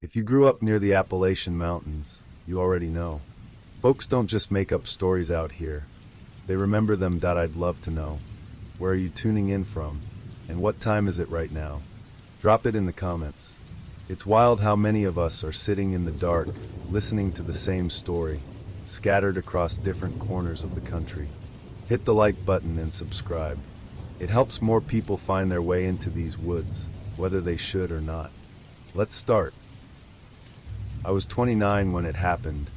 If you grew up near the Appalachian Mountains, you already know. Folks don't just make up stories out here. They remember them. I'd love to know. Where are you tuning in from? And what time is it right now? Drop it in the comments. It's wild how many of us are sitting in the dark, listening to the same story, scattered across different corners of the country. Hit the like button and subscribe. It helps more people find their way into these woods, whether they should or not. Let's start. I was 29 when it happened,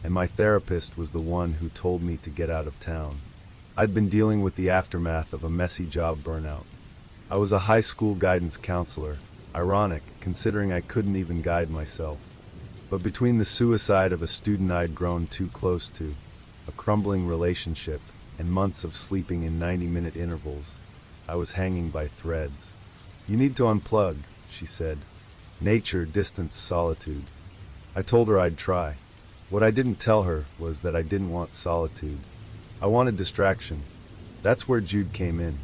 and my therapist was the one who told me to get out of town. I'd been dealing with the aftermath of a messy job burnout. I was a high school guidance counselor, ironic considering I couldn't even guide myself. But between the suicide of a student I'd grown too close to, a crumbling relationship, and months of sleeping in 90-minute intervals, I was hanging by threads. "You need to unplug," she said. "Nature, distance, solitude." I told her I'd try. What I didn't tell her was that I didn't want solitude. I wanted distraction. That's where Jude came in.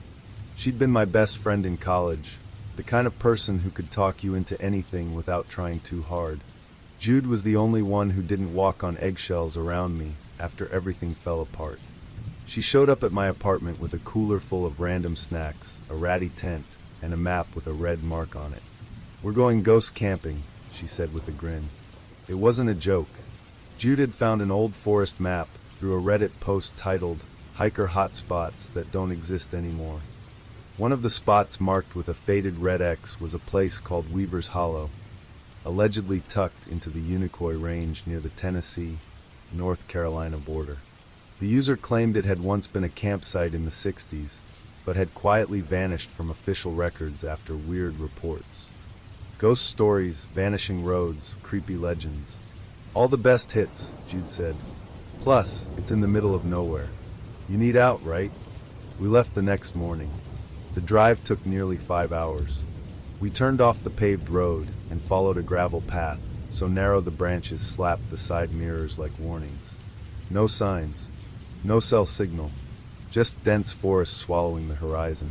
She'd been my best friend in college, the kind of person who could talk you into anything without trying too hard. Jude was the only one who didn't walk on eggshells around me after everything fell apart. She showed up at my apartment with a cooler full of random snacks, a ratty tent, and a map with a red mark on it. "We're going ghost camping," she said with a grin. It wasn't a joke. Jude had found an old forest map through a Reddit post titled "Hiker Hotspots That Don't Exist Anymore." One of the spots marked with a faded red X was a place called Weaver's Hollow, allegedly tucked into the Unicoi Range near the Tennessee-North Carolina border. The user claimed it had once been a campsite in the 60s, but had quietly vanished from official records after weird reports. Ghost stories, vanishing roads, creepy legends. All the best hits, Jude said. Plus, it's in the middle of nowhere. You need out, right? We left the next morning. The drive took nearly 5 hours. We turned off the paved road and followed a gravel path, so narrow the branches slapped the side mirrors like warnings. No signs. No cell signal. Just dense forest swallowing the horizon.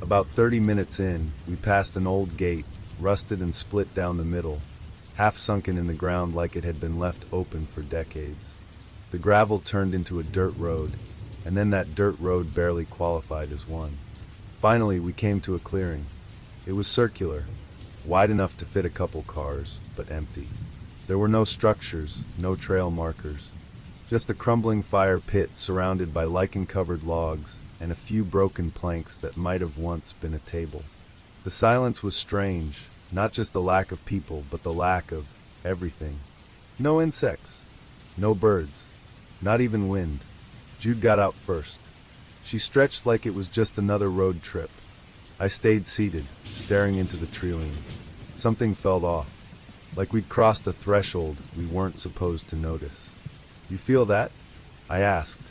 About 30 minutes in, we passed an old gate, rusted and split down the middle, half sunken in the ground like it had been left open for decades. The gravel turned into a dirt road, and then that dirt road barely qualified as one. Finally, we came to a clearing. It was circular, wide enough to fit a couple cars, but empty. There were no structures, no trail markers, just a crumbling fire pit surrounded by lichen-covered logs and a few broken planks that might have once been a table. The silence was strange, not just the lack of people, but the lack of everything. No insects, no birds, not even wind. Jude got out first. She stretched like it was just another road trip. I stayed seated, staring into the tree-line. Something felt off, like we'd crossed a threshold we weren't supposed to notice. "You feel that?" I asked.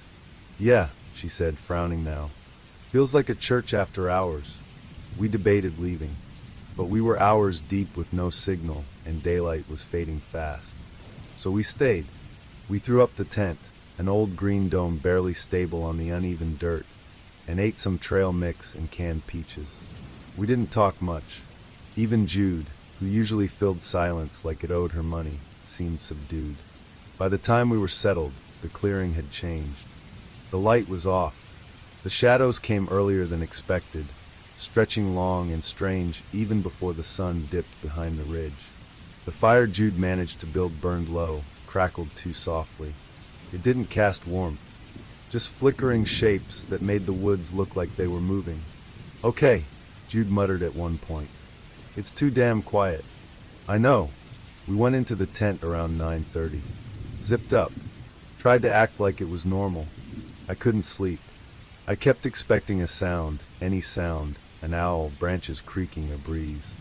"Yeah," she said, frowning now. "Feels like a church after hours." We debated leaving, but we were hours deep with no signal, and daylight was fading fast. So we stayed. We threw up the tent, an old green dome barely stable on the uneven dirt, and ate some trail mix and canned peaches. We didn't talk much. Even Jude, who usually filled silence like it owed her money, seemed subdued. By the time we were settled, the clearing had changed. The light was off. The shadows came earlier than expected, stretching long and strange even before the sun dipped behind the ridge. The fire Jude managed to build burned low, crackled too softly. It didn't cast warmth, just flickering shapes that made the woods look like they were moving. "Okay," Jude muttered at one point. "It's too damn quiet." "I know." We went into the tent around 9:30. Zipped up. Tried to act like it was normal. I couldn't sleep. I kept expecting a sound, any sound, an owl, branches creaking, a breeze.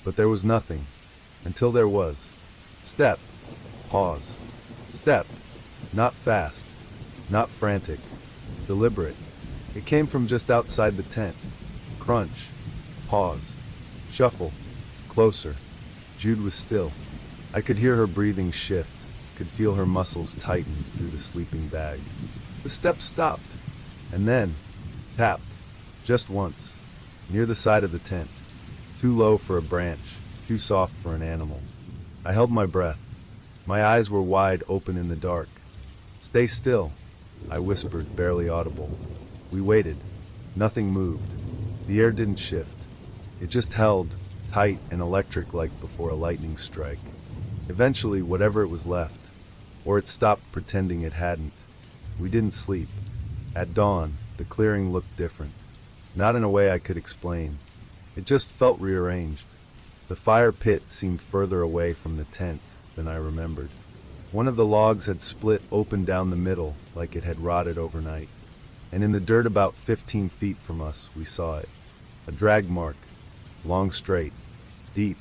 But there was nothing, until there was. Step. Pause. Step. Not fast. Not frantic. Deliberate. It came from just outside the tent. Crunch. Pause. Shuffle. Closer. Jude was still. I could hear her breathing shift, could feel her muscles tighten through the sleeping bag. The step stopped, and then tapped, just once, near the side of the tent. Too low for a branch, too soft for an animal. I held my breath. My eyes were wide open in the dark. "Stay still," I whispered, barely audible. We waited. Nothing moved. The air didn't shift. It just held, tight and electric like before a lightning strike. Eventually, whatever it was left, or it stopped pretending it hadn't. We didn't sleep. At dawn, the clearing looked different. Not in a way I could explain. It just felt rearranged. The fire pit seemed further away from the tent than I remembered. One of the logs had split open down the middle like it had rotted overnight. And in the dirt about 15 feet from us, we saw it. A drag mark, long straight, deep,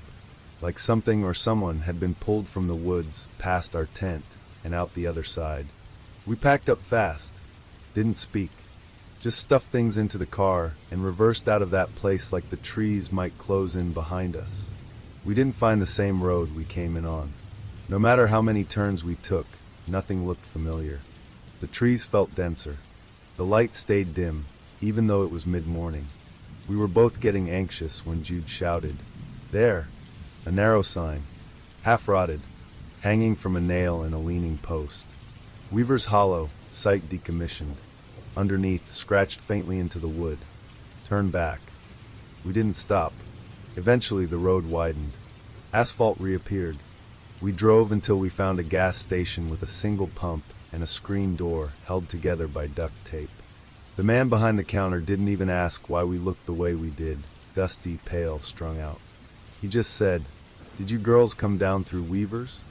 like something or someone had been pulled from the woods past our tent and out the other side. We packed up fast, didn't speak, just stuffed things into the car and reversed out of that place like the trees might close in behind us. We didn't find the same road we came in on. No matter how many turns we took, nothing looked familiar. The trees felt denser. The light stayed dim, even though it was mid-morning. We were both getting anxious when Jude shouted, "There!" A narrow sign, half-rotted, hanging from a nail in a leaning post. Weaver's Hollow, site decommissioned. Underneath, scratched faintly into the wood. Turn back. We didn't stop. Eventually the road widened. Asphalt reappeared. We drove until we found a gas station with a single pump and a screen door held together by duct tape. The man behind the counter didn't even ask why we looked the way we did, dusty, pale, strung out. He just said, "Did you girls come down through Weaver's?"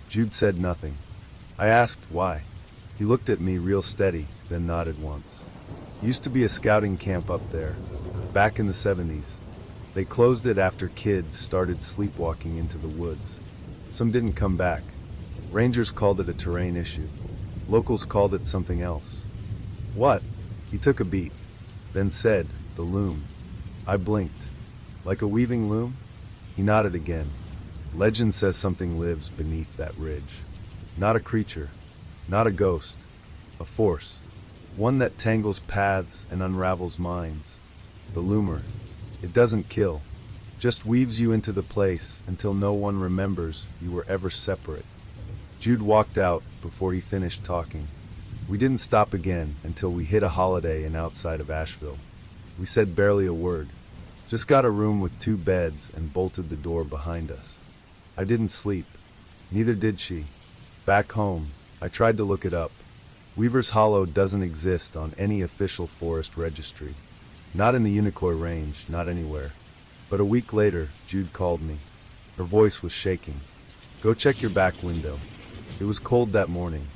Jude said nothing. I asked why. He looked at me real steady, then nodded once. Used to be a scouting camp up there, back in the 70s. They closed it after kids started sleepwalking into the woods. Some didn't come back. Rangers called it a terrain issue. Locals called it something else. "What?" He took a beat, then said, "The loom." I blinked. "Like a weaving loom?" He nodded again. "Legend says something lives beneath that ridge. Not a creature, not a ghost, a force. One that tangles paths and unravels minds. The loomer. It doesn't kill, just weaves you into the place until no one remembers you were ever separate." Jude walked out before he finished talking. We didn't stop again until we hit a Holiday Inn outside of Asheville. We said barely a word. Just got a room with 2 beds and bolted the door behind us. I didn't sleep. Neither did she. Back home, I tried to look it up. Weaver's Hollow doesn't exist on any official forest registry. Not in the Unicoi Range, not anywhere. But a week later, Jude called me. Her voice was shaking. "Go check your back window." It was cold that morning.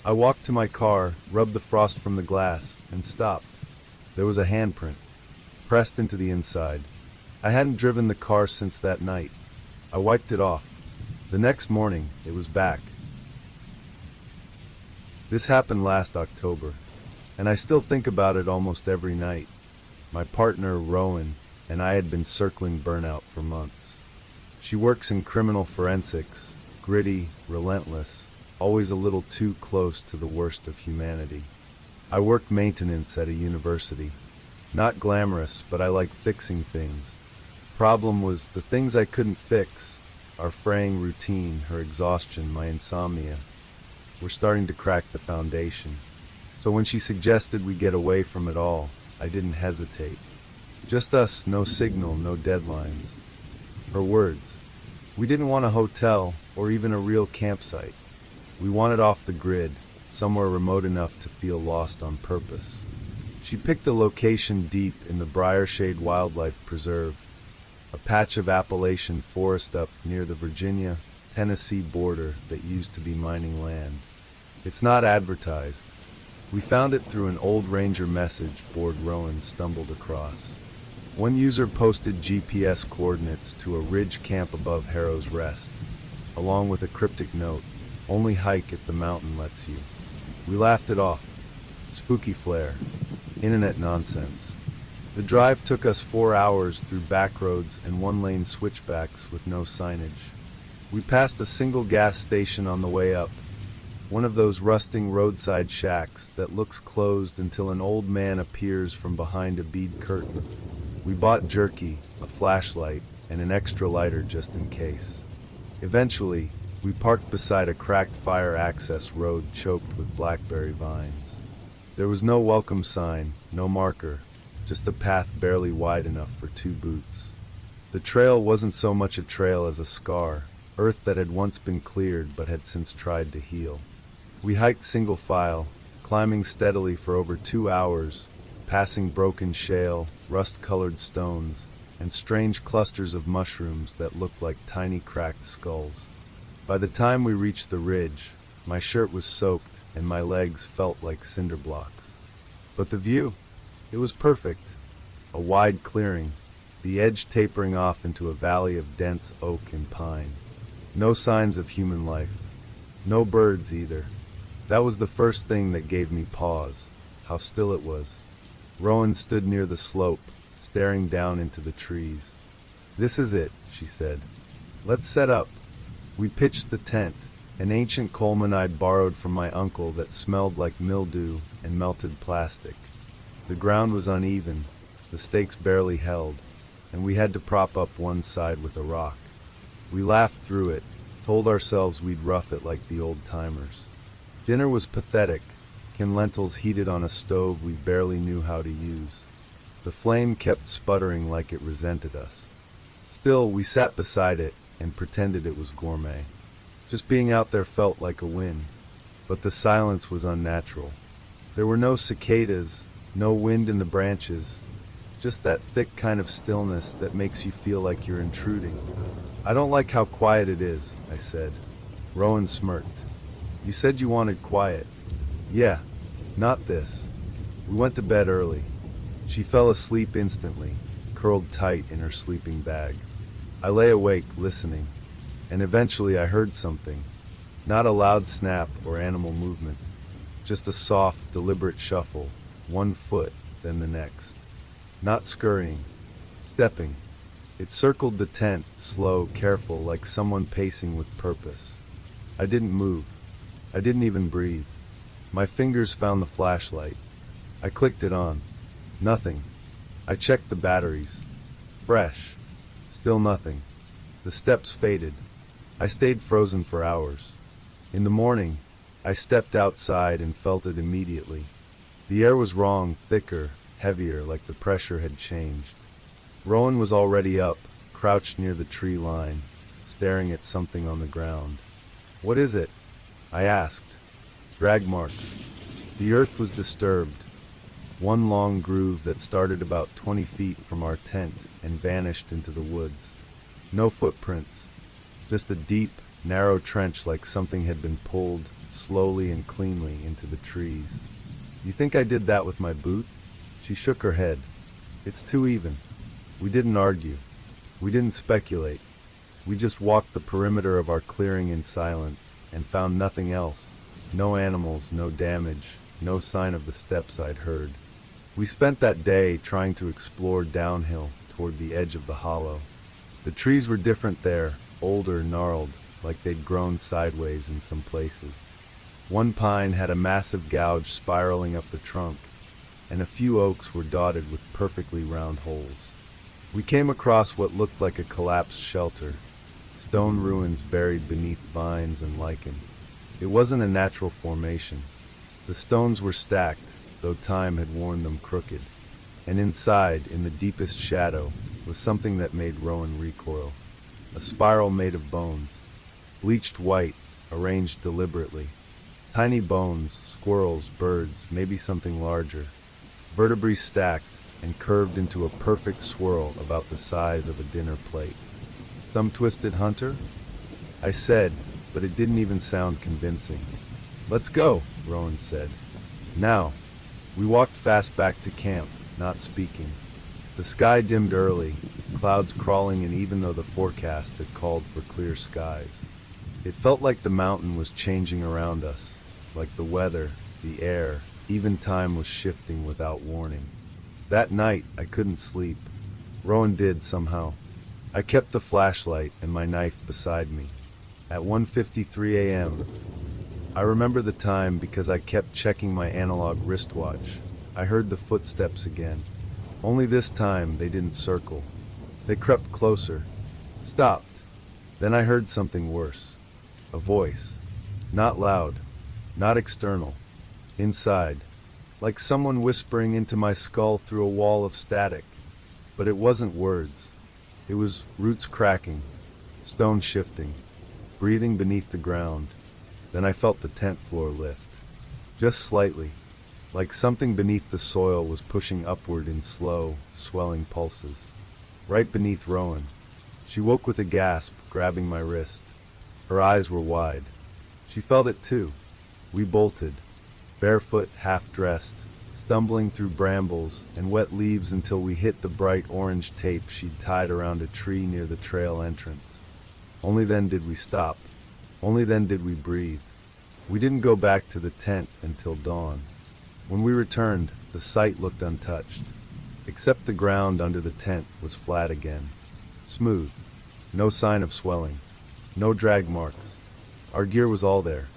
I walked to my car, rubbed the frost from the glass, and stopped. There was a handprint, pressed into the inside. I hadn't driven the car since that night. I wiped it off. The next morning, it was back. This happened last October, and I still think about it almost every night. My partner, Rowan, and I had been circling burnout for months. She works in criminal forensics, gritty, relentless, always a little too close to the worst of humanity. I worked maintenance at a university. Not glamorous, but I like fixing things. Problem was the things I couldn't fix, our fraying routine, her exhaustion, my insomnia, were starting to crack the foundation. So when she suggested we get away from it all, I didn't hesitate. Just us, no signal, no deadlines. Her words. We didn't want a hotel or even a real campsite. We wanted off the grid, somewhere remote enough to feel lost on purpose. She picked a location deep in the Briarshade Wildlife Preserve, a patch of Appalachian forest up near the Virginia-Tennessee border that used to be mining land. It's not advertised. We found it through an old ranger message board Rowan stumbled across. One user posted GPS coordinates to a ridge camp above Harrow's Rest, along with a cryptic note, "Only hike if the mountain lets you." We laughed it off. Spooky flair. Internet nonsense. The drive took us 4 hours through back roads and 1-lane switchbacks with no signage. We passed a single gas station on the way up, one of those rusting roadside shacks that looks closed until an old man appears from behind a bead curtain. We bought jerky, a flashlight, and an extra lighter just in case. Eventually, we parked beside a cracked fire access road choked with blackberry vines. There was no welcome sign, no marker, just a path barely wide enough for 2 boots. The trail wasn't so much a trail as a scar, earth that had once been cleared but had since tried to heal. We hiked single file, climbing steadily for over 2 hours, passing broken shale, rust-colored stones, and strange clusters of mushrooms that looked like tiny cracked skulls. By the time we reached the ridge, my shirt was soaked and my legs felt like cinder blocks. But the view, it was perfect. A wide clearing, the edge tapering off into a valley of dense oak and pine. No signs of human life. No birds either. That was the first thing that gave me pause, how still it was. Rowan stood near the slope, staring down into the trees. "This is it," she said. "Let's set up." We pitched the tent, an ancient Coleman I'd borrowed from my uncle that smelled like mildew and melted plastic. The ground was uneven, the stakes barely held, and we had to prop up one side with a rock. We laughed through it, told ourselves we'd rough it like the old-timers. Dinner was pathetic, canned lentils heated on a stove we barely knew how to use. The flame kept sputtering like it resented us. Still, we sat beside it and pretended it was gourmet. Just being out there felt like a win, but the silence was unnatural. There were no cicadas, no wind in the branches, just that thick kind of stillness that makes you feel like you're intruding. "I don't like how quiet it is," I said. Rowan smirked. "You said you wanted quiet." "Yeah, not this." We went to bed early. She fell asleep instantly, curled tight in her sleeping bag. I lay awake, listening, and eventually I heard something. Not a loud snap or animal movement, just a soft, deliberate shuffle, one foot, then the next. Not scurrying, stepping. It circled the tent, slow, careful, like someone pacing with purpose. I didn't move. I didn't even breathe. My fingers found the flashlight. I clicked it on. Nothing. I checked the batteries. Fresh. Still nothing. The steps faded. I stayed frozen for hours. In the morning, I stepped outside and felt it immediately. The air was wrong, thicker, heavier, like the pressure had changed. Rowan was already up, crouched near the tree line, staring at something on the ground. "What is it?" I asked. "Drag marks." The earth was disturbed. One long groove that started about 20 feet from our tent and vanished into the woods. No footprints, just a deep, narrow trench like something had been pulled slowly and cleanly into the trees. "You think I did that with my boot?" She shook her head. "It's too even." We didn't argue. We didn't speculate. We just walked the perimeter of our clearing in silence and found nothing else. No animals, no damage, no sign of the steps I'd heard. We spent that day trying to explore downhill toward the edge of the hollow. The trees were different there, older, gnarled, like they'd grown sideways in some places. One pine had a massive gouge spiraling up the trunk, and a few oaks were dotted with perfectly round holes. We came across what looked like a collapsed shelter, stone ruins buried beneath vines and lichen. It wasn't a natural formation. The stones were stacked, though time had worn them crooked, and inside, in the deepest shadow, was something that made Rowan recoil. A spiral made of bones, bleached white, arranged deliberately. Tiny bones, squirrels, birds, maybe something larger. Vertebrae stacked and curved into a perfect swirl about the size of a dinner plate. "Some twisted hunter?" I said, but it didn't even sound convincing. "Let's go," Rowan said. "Now." We walked fast back to camp, not speaking. The sky dimmed early, clouds crawling in even though the forecast had called for clear skies. It felt like the mountain was changing around us, like the weather, the air, even time was shifting without warning. That night, I couldn't sleep. Rowan did somehow. I kept the flashlight and my knife beside me. At 1:53 a.m., I remember the time because I kept checking my analog wristwatch. I heard the footsteps again. Only this time they didn't circle. They crept closer, stopped, Then I heard something worse. A voice. Not loud, not external. Inside. Like someone whispering into my skull through a wall of static. But it wasn't words. It was roots cracking, stone shifting, breathing beneath the ground. Then I felt the tent floor lift. Just slightly, like something beneath the soil was pushing upward in slow, swelling pulses. Right beneath Rowan. She woke with a gasp, grabbing my wrist. Her eyes were wide. She felt it too. We bolted, barefoot, half-dressed, stumbling through brambles and wet leaves until we hit the bright orange tape she'd tied around a tree near the trail entrance. Only then did we stop. Only then did we breathe. We didn't go back to the tent until dawn. When we returned, the site looked untouched. Except the ground under the tent was flat again. Smooth. No sign of swelling. No drag marks. Our gear was all there.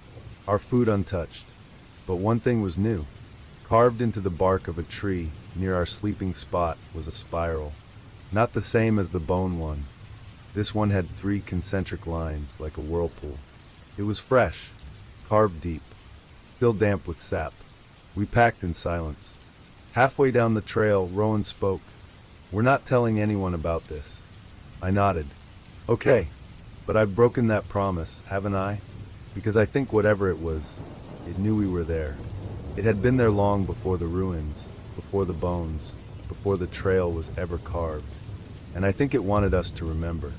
Our food untouched. But one thing was new. Carved into the bark of a tree near our sleeping spot was a spiral. Not the same as the bone one. This one had 3 concentric lines like a whirlpool. It was fresh, carved deep, still damp with sap. We packed in silence. Halfway down the trail, Rowan spoke. "We're not telling anyone about this." I nodded. "Okay, but I've broken that promise, haven't I? Because I think whatever it was, it knew we were there. It had been there long before the ruins, before the bones, before the trail was ever carved. And I think it wanted us to remember.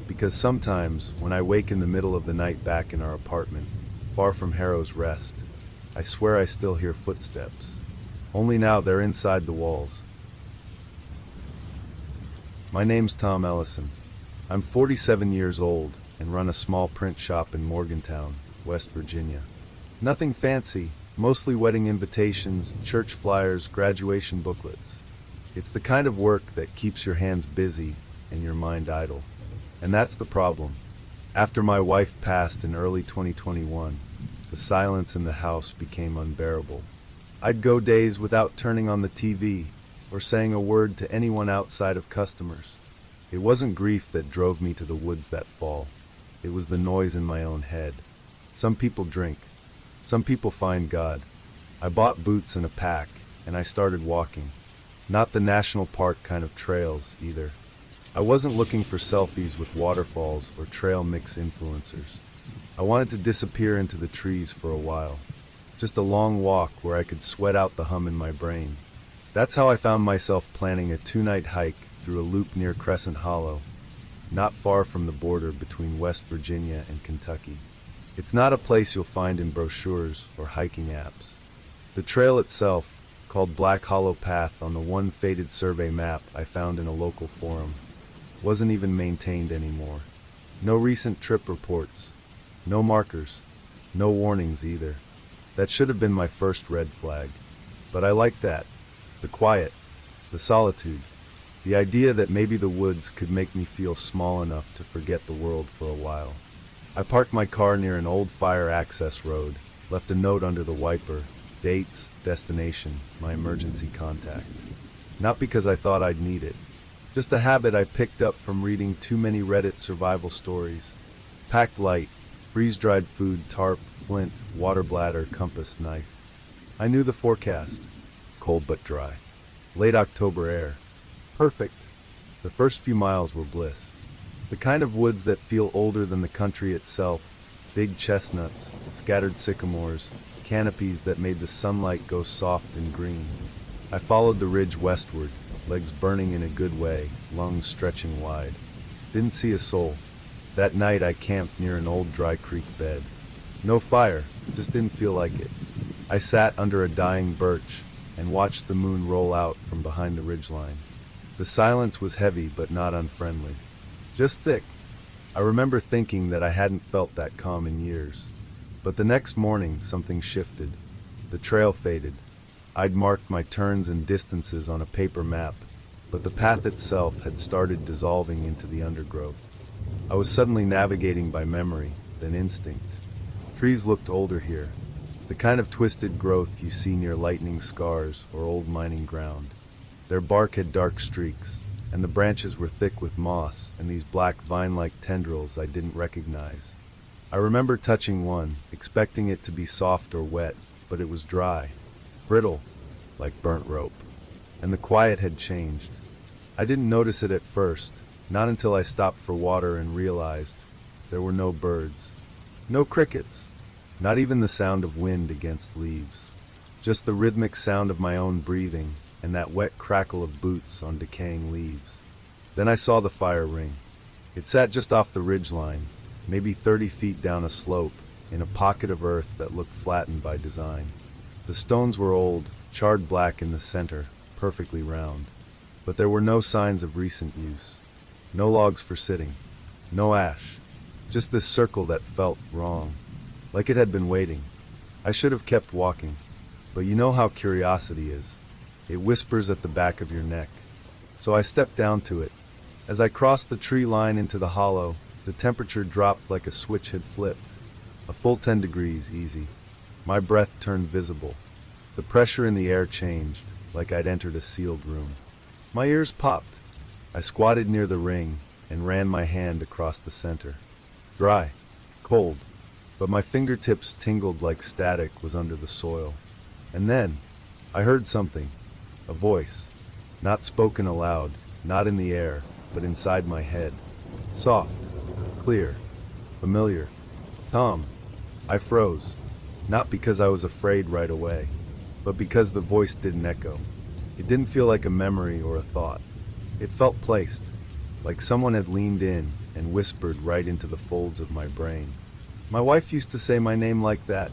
Because sometimes, when I wake in the middle of the night back in our apartment, far from Harrow's Rest, I swear I still hear footsteps. Only now they're inside the walls. My name's Tom Ellison. I'm 47 years old and run a small print shop in Morgantown, West Virginia. Nothing fancy, mostly wedding invitations, church flyers, graduation booklets. It's the kind of work that keeps your hands busy and your mind idle. And that's the problem. After my wife passed in early 2021, the silence in the house became unbearable. I'd go days without turning on the TV or saying a word to anyone outside of customers. It wasn't grief that drove me to the woods that fall. It was the noise in my own head. Some people drink. Some people find God. I bought boots and a pack, and I started walking. Not the national park kind of trails, either. I wasn't looking for selfies with waterfalls or trail mix influencers. I wanted to disappear into the trees for a while. Just a long walk where I could sweat out the hum in my brain. That's how I found myself planning a 2-night hike through a loop near Crescent Hollow, not far from the border between West Virginia and Kentucky. It's not a place you'll find in brochures or hiking apps. The trail itself, called Black Hollow Path on the one faded survey map I found in a local forum, wasn't even maintained anymore. No recent trip reports, no markers, no warnings either. That should have been my first red flag. But I liked that. The quiet, the solitude, the idea that maybe the woods could make me feel small enough to forget the world for a while. I parked my car near an old fire access road, left a note under the wiper, dates, destination, my emergency contact. Not because I thought I'd need it. Just a habit I picked up from reading too many Reddit survival stories. Packed light, freeze-dried food, tarp, flint, water bladder, compass, knife. I knew the forecast. Cold but dry. Late October air. Perfect. The first few miles were bliss. The kind of woods that feel older than the country itself. Big chestnuts, scattered sycamores, canopies that made the sunlight go soft and green. I followed the ridge westward, legs burning in a good way, lungs stretching wide. Didn't see a soul. That night I camped near an old dry creek bed. No fire, just didn't feel like it. I sat under a dying birch and watched the moon roll out from behind the ridgeline. The silence was heavy but not unfriendly. Just thick. I remember thinking that I hadn't felt that calm in years. But the next morning something shifted. The trail faded. I'd marked my turns and distances on a paper map, but the path itself had started dissolving into the undergrowth. I was suddenly navigating by memory, then instinct. Trees looked older here, the kind of twisted growth you see near lightning scars or old mining ground. Their bark had dark streaks, and the branches were thick with moss and these black vine-like tendrils I didn't recognize. I remember touching one, expecting it to be soft or wet, but it was dry, brittle, like burnt rope. And the quiet had changed. I didn't notice it at first, not until I stopped for water and realized there were no birds, no crickets, not even the sound of wind against leaves. Just the rhythmic sound of my own breathing and that wet crackle of boots on decaying leaves. Then I saw the fire ring. It sat just off the ridgeline, maybe 30 feet down a slope, in a pocket of earth that looked flattened by design. The stones were old, charred black in the center, perfectly round. But there were no signs of recent use. No logs for sitting. No ash. Just this circle that felt wrong, like it had been waiting. I should have kept walking, but you know how curiosity is. It whispers at the back of your neck. So I stepped down to it. As I crossed the tree line into the hollow, the temperature dropped like a switch had flipped. A full 10 degrees easy. My breath turned visible. The pressure in the air changed, like I'd entered a sealed room. My ears popped. I squatted near the ring and ran my hand across the center. Dry, cold, but my fingertips tingled like static was under the soil. And then, I heard something. A voice. Not spoken aloud, not in the air, but inside my head. Soft, clear, familiar. Tom. I froze. Not because I was afraid right away, but because the voice didn't echo. It didn't feel like a memory or a thought. It felt placed, like someone had leaned in and whispered right into the folds of my brain. My wife used to say my name like that.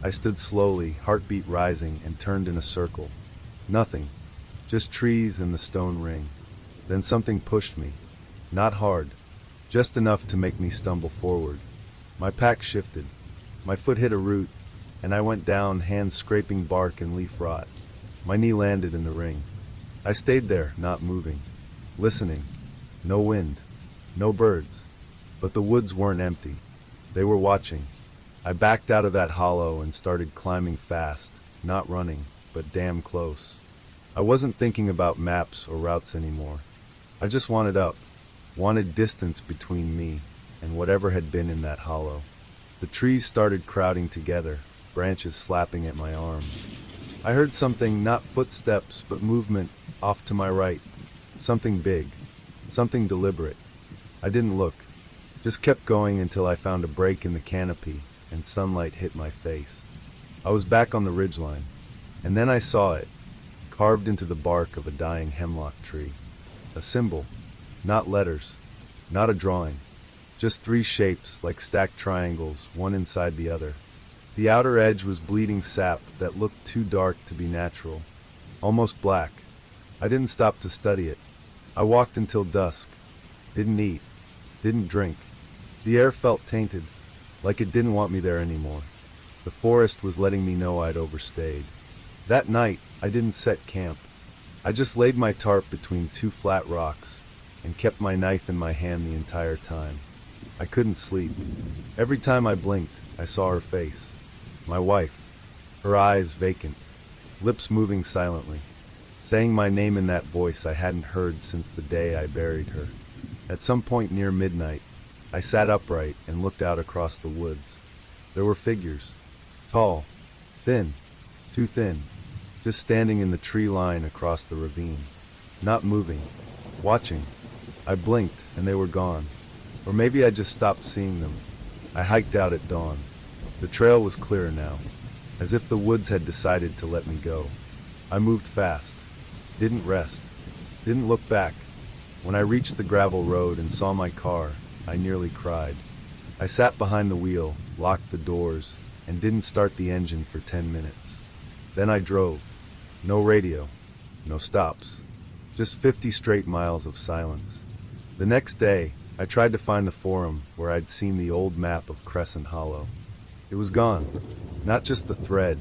I stood slowly, heartbeat rising, and turned in a circle. Nothing. Just trees and the stone ring. Then something pushed me. Not hard. Just enough to make me stumble forward. My pack shifted. My foot hit a root, and I went down, hands scraping bark and leaf rot. My knee landed in the ring. I stayed there, not moving. Listening. No wind. No birds. But the woods weren't empty. They were watching. I backed out of that hollow and started climbing fast, not running, but damn close. I wasn't thinking about maps or routes anymore. I just wanted up, wanted distance between me and whatever had been in that hollow. The trees started crowding together, branches slapping at my arms. I heard something, not footsteps, but movement, off to my right. Something big, something deliberate. I didn't look, just kept going until I found a break in the canopy and sunlight hit my face. I was back on the ridgeline, and then I saw it, carved into the bark of a dying hemlock tree. A symbol, not letters, not a drawing, just three shapes like stacked triangles, one inside the other. The outer edge was bleeding sap that looked too dark to be natural, almost black. I didn't stop to study it. I walked until dusk. Didn't eat. Didn't drink. The air felt tainted, like it didn't want me there anymore. The forest was letting me know I'd overstayed. That night, I didn't set camp. I just laid my tarp between two flat rocks and kept my knife in my hand the entire time. I couldn't sleep. Every time I blinked, I saw her face. My wife, her eyes vacant, lips moving silently, saying my name in that voice I hadn't heard since the day I buried her. At some point near midnight, I sat upright and looked out across the woods. There were figures, tall, thin, too thin, just standing in the tree line across the ravine, not moving, watching. I blinked and they were gone. Or maybe I just stopped seeing them. I hiked out at dawn. The trail was clear now, as if the woods had decided to let me go. I moved fast, didn't rest, didn't look back. When I reached the gravel road and saw my car, I nearly cried. I sat behind the wheel, locked the doors, and didn't start the engine for 10 minutes. Then I drove. No radio, no stops, just 50 straight miles of silence. The next day, I tried to find the forum where I'd seen the old map of Crescent Hollow. It was gone. Not just the thread,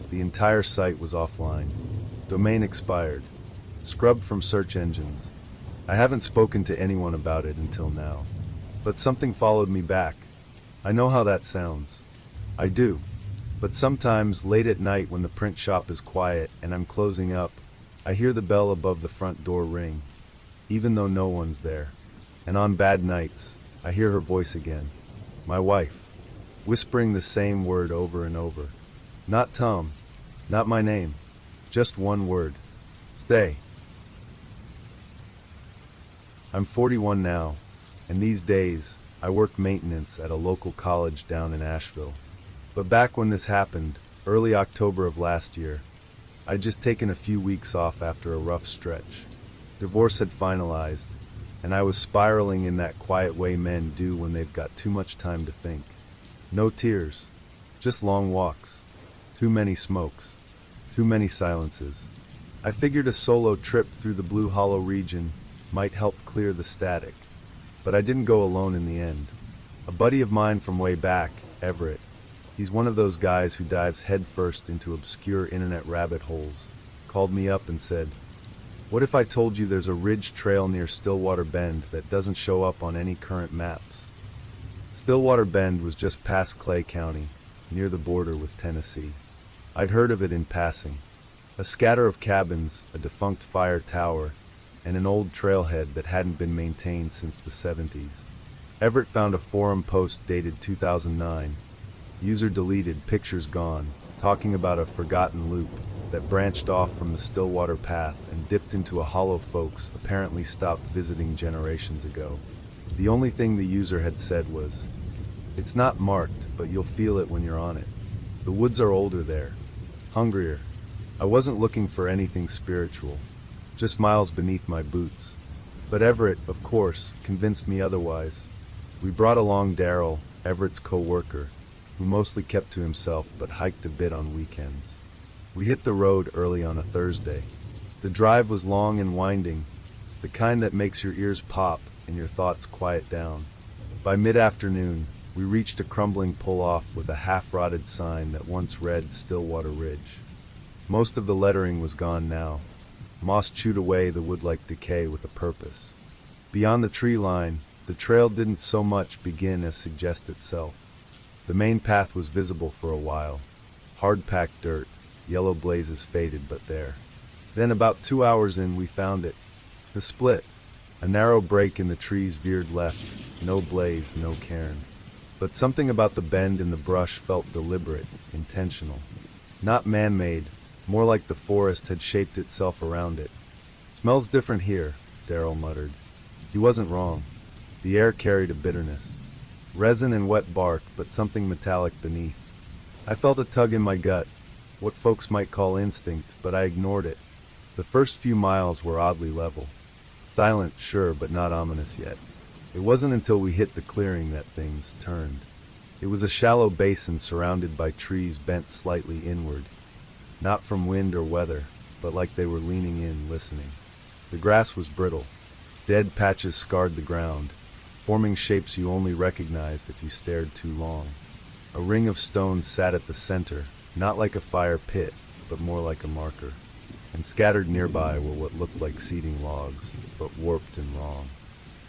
the entire site was offline. Domain expired. Scrubbed from search engines. I haven't spoken to anyone about it until now. But something followed me back. I know how that sounds. I do. But sometimes, late at night when the print shop is quiet and I'm closing up, I hear the bell above the front door ring. even though no one's there. And on bad nights, I hear her voice again. My wife, whispering the same word over and over. Not Tom, not my name, just one word. Stay. I'm 41 now, and these days, I work maintenance at a local college down in Asheville. But back when this happened, early October of last year, I'd just taken a few weeks off after a rough stretch. Divorce had finalized, and I was spiraling in that quiet way men do when they've got too much time to think. No tears, just long walks, too many smokes, too many silences. I figured a solo trip through the Blue Hollow region might help clear the static, but I didn't go alone in the end. A buddy of mine from way back, Everett, he's one of those guys who dives headfirst into obscure internet rabbit holes, called me up and said, "What if I told you there's a ridge trail near Stillwater Bend that doesn't show up on any current maps?" Stillwater Bend was just past Clay County, near the border with Tennessee. I'd heard of it in passing. A scatter of cabins, a defunct fire tower, and an old trailhead that hadn't been maintained since the 70s. Everett found a forum post dated 2009. User deleted, pictures gone, talking about a forgotten loop that branched off from the Stillwater Path and dipped into a hollow folks apparently stopped visiting generations ago. The only thing the user had said was, "It's not marked, but you'll feel it when you're on it. The woods are older there, hungrier." I wasn't looking for anything spiritual, just miles beneath my boots. But Everett, of course, convinced me otherwise. We brought along Daryl, Everett's co-worker, who mostly kept to himself but hiked a bit on weekends. We hit the road early on a Thursday. The drive was long and winding, the kind that makes your ears pop and your thoughts quiet down. By mid-afternoon, we reached a crumbling pull-off with a half-rotted sign that once read Stillwater Ridge. Most of the lettering was gone now. Moss chewed away the wood-like decay with a purpose. Beyond the tree line, the trail didn't so much begin as suggest itself. The main path was visible for a while. Hard-packed dirt, yellow blazes faded but there. Then about 2 hours in we found it. The split. A narrow break in the trees veered left. No blaze, no cairn. But something about the bend in the brush felt deliberate, intentional. Not man-made, more like the forest had shaped itself around it. "Smells different here," Daryl muttered. He wasn't wrong. The air carried a bitterness. Resin and wet bark, but something metallic beneath. I felt a tug in my gut, what folks might call instinct, but I ignored it. The first few miles were oddly level. Silent, sure, but not ominous yet. It wasn't until we hit the clearing that things turned. It was a shallow basin surrounded by trees bent slightly inward. Not from wind or weather, but like they were leaning in, listening. The grass was brittle. Dead patches scarred the ground, forming shapes you only recognized if you stared too long. A ring of stones sat at the center, not like a fire pit, but more like a marker. And scattered nearby were what looked like seeding logs, but warped and wrong.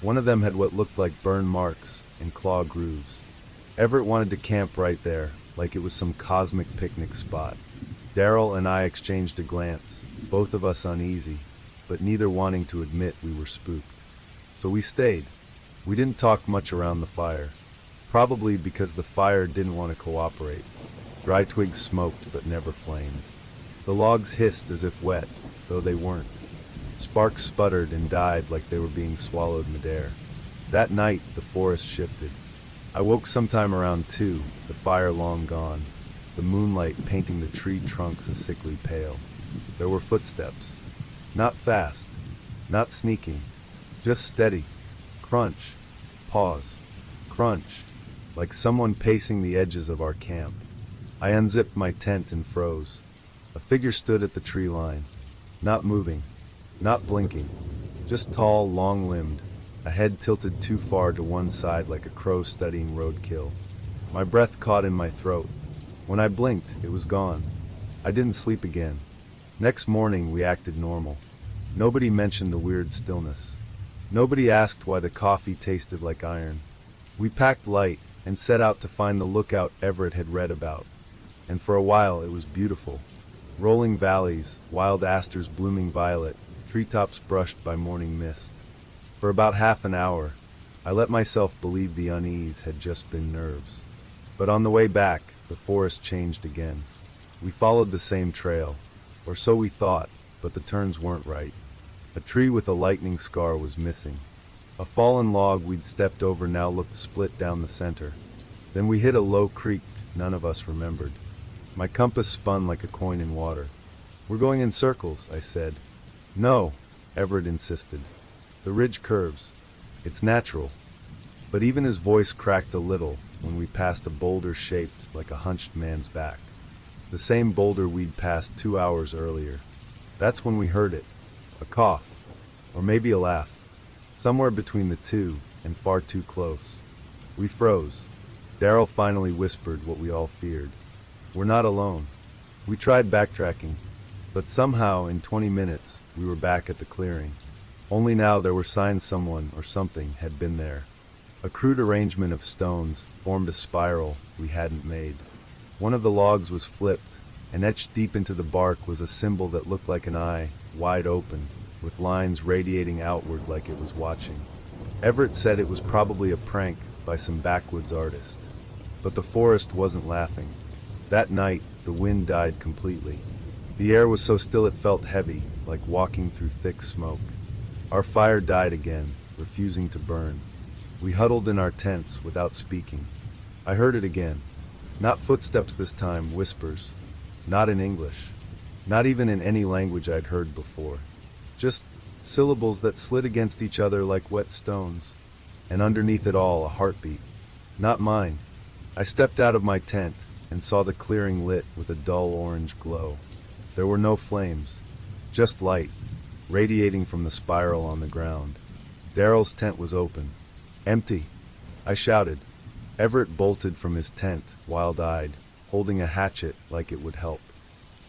One of them had what looked like burn marks and claw grooves. Everett wanted to camp right there, like it was some cosmic picnic spot. Daryl and I exchanged a glance, both of us uneasy, but neither wanting to admit we were spooked. So we stayed. We didn't talk much around the fire, probably because the fire didn't want to cooperate. Dry twigs smoked but never flamed. The logs hissed as if wet, though they weren't. Sparks sputtered and died like they were being swallowed midair. That night, the forest shifted. I woke sometime around 2, the fire long gone, the moonlight painting the tree trunks a sickly pale. There were footsteps. Not fast, not sneaking, just steady. Crunch, pause, crunch, like someone pacing the edges of our camp. I unzipped my tent and froze. A figure stood at the tree line, not moving, not blinking, just tall, long-limbed, a head tilted too far to one side like a crow studying roadkill. My breath caught in my throat. When I blinked, it was gone. I didn't sleep again. Next morning, we acted normal. Nobody mentioned the weird stillness. Nobody asked why the coffee tasted like iron. We packed light and set out to find the lookout Everett had read about. And for a while, it was beautiful. Rolling valleys, wild asters blooming violet, treetops brushed by morning mist. For about half an hour, I let myself believe the unease had just been nerves. But on the way back, the forest changed again. We followed the same trail, or so we thought, but the turns weren't right. A tree with a lightning scar was missing. A fallen log we'd stepped over now looked split down the center. Then we hit a low creek none of us remembered. My compass spun like a coin in water. "We're going in circles," I said. "No," Everett insisted. "The ridge curves. It's natural." But even his voice cracked a little when we passed a boulder shaped like a hunched man's back. The same boulder we'd passed 2 hours earlier. That's when we heard it. A cough. Or maybe a laugh. Somewhere between the two, and far too close. We froze. Darrell finally whispered what we all feared. "We're not alone." We tried backtracking, but somehow in 20 minutes we were back at the clearing. Only now there were signs someone or something had been there. A crude arrangement of stones formed a spiral we hadn't made. One of the logs was flipped, and etched deep into the bark was a symbol that looked like an eye, wide open, with lines radiating outward like it was watching. Everett said it was probably a prank by some backwoods artist. But the forest wasn't laughing. That night, the wind died completely. The air was so still it felt heavy, like walking through thick smoke. Our fire died again, refusing to burn. We huddled in our tents without speaking. I heard it again. Not footsteps this time, whispers. Not in English. Not even in any language I'd heard before. Just syllables that slid against each other like wet stones. And underneath it all, a heartbeat. Not mine. I stepped out of my tent and saw the clearing lit with a dull orange glow. There were no flames, just light, radiating from the spiral on the ground. Darrell's tent was open. "Empty," I shouted. Everett bolted from his tent, wild-eyed, holding a hatchet like it would help.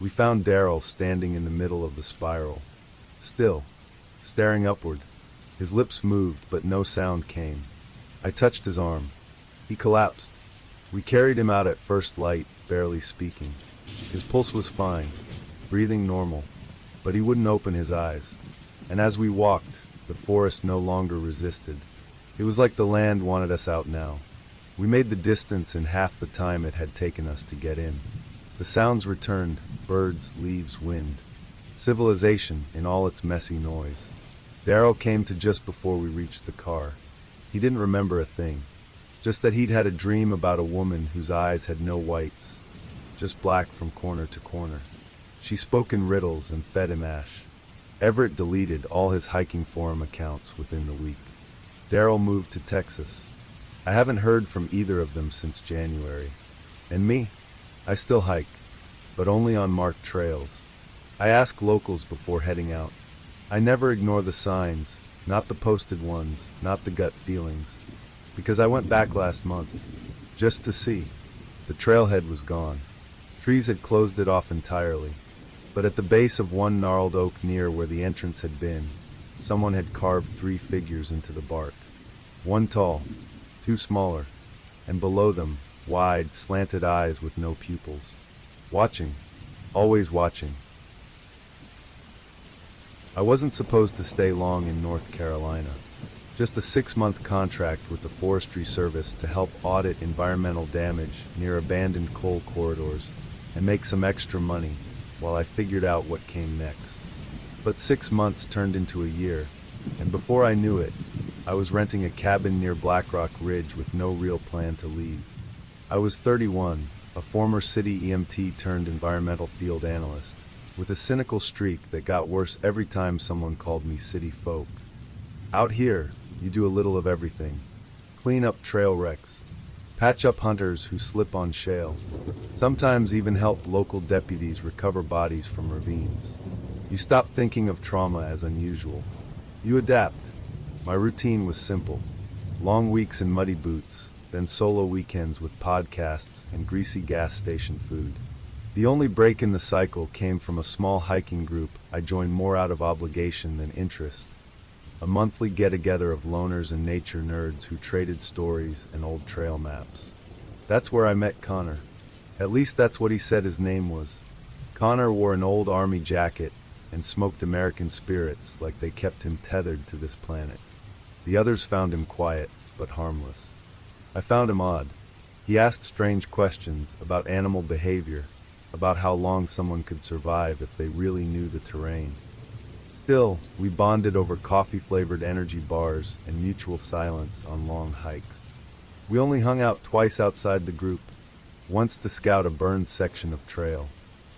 We found Darrell standing in the middle of the spiral, still, staring upward. His lips moved, but no sound came. I touched his arm. He collapsed. We carried him out at first light, barely speaking. His pulse was fine, breathing normal, but he wouldn't open his eyes. And as we walked, the forest no longer resisted. It was like the land wanted us out now. We made the distance in half the time it had taken us to get in. The sounds returned, birds, leaves, wind. Civilization in all its messy noise. Darrell came to just before we reached the car. He didn't remember a thing, just that he'd had a dream about a woman whose eyes had no whites, just black from corner to corner. She spoke in riddles and fed him ash. Everett deleted all his hiking forum accounts within the week. Darrell moved to Texas. I haven't heard from either of them since January. And me? I still hike, but only on marked trails. I ask locals before heading out. I never ignore the signs, not the posted ones, not the gut feelings. Because I went back last month, just to see. The trailhead was gone. Trees had closed it off entirely. But at the base of one gnarled oak near where the entrance had been, someone had carved 3 figures into the bark. One tall, 2 smaller, and below them, wide, slanted eyes with no pupils. Watching, always watching. I wasn't supposed to stay long in North Carolina. Just a 6-month contract with the Forestry Service to help audit environmental damage near abandoned coal corridors and make some extra money while I figured out what came next. But 6 months turned into a year, and before I knew it, I was renting a cabin near Black Rock Ridge with no real plan to leave. I was 31, a former city EMT turned environmental field analyst, with a cynical streak that got worse every time someone called me city folk. Out here, you do a little of everything. Clean up trail wrecks, patch up hunters who slip on shale, sometimes even help local deputies recover bodies from ravines. You stop thinking of trauma as unusual. You adapt. My routine was simple. Long weeks in muddy boots, then solo weekends with podcasts and greasy gas station food. The only break in the cycle came from a small hiking group I joined more out of obligation than interest. A monthly get-together of loners and nature nerds who traded stories and old trail maps. That's where I met Connor. At least that's what he said his name was. Connor wore an old army jacket and smoked American spirits like they kept him tethered to this planet. The others found him quiet, but harmless. I found him odd. He asked strange questions about animal behavior, about how long someone could survive if they really knew the terrain. Still, we bonded over coffee-flavored energy bars and mutual silence on long hikes. We only hung out twice outside the group, once to scout a burned section of trail.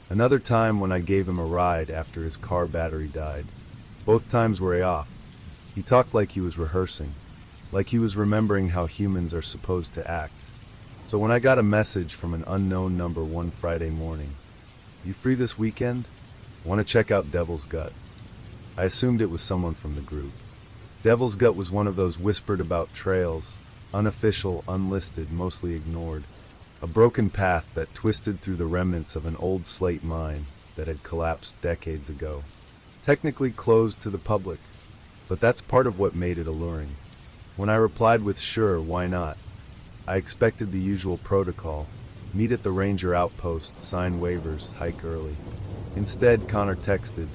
Another time when I gave him a ride after his car battery died. Both times were off. He talked like he was rehearsing, like he was remembering how humans are supposed to act. So when I got a message from an unknown number one Friday morning, "You free this weekend? Want to check out Devil's Gut?" I assumed it was someone from the group. Devil's Gut was one of those whispered about trails, unofficial, unlisted, mostly ignored. A broken path that twisted through the remnants of an old slate mine that had collapsed decades ago. Technically closed to the public, but that's part of what made it alluring. When I replied with "sure, why not?" I expected the usual protocol: meet at the ranger outpost, sign waivers, hike early. Instead, Connor texted,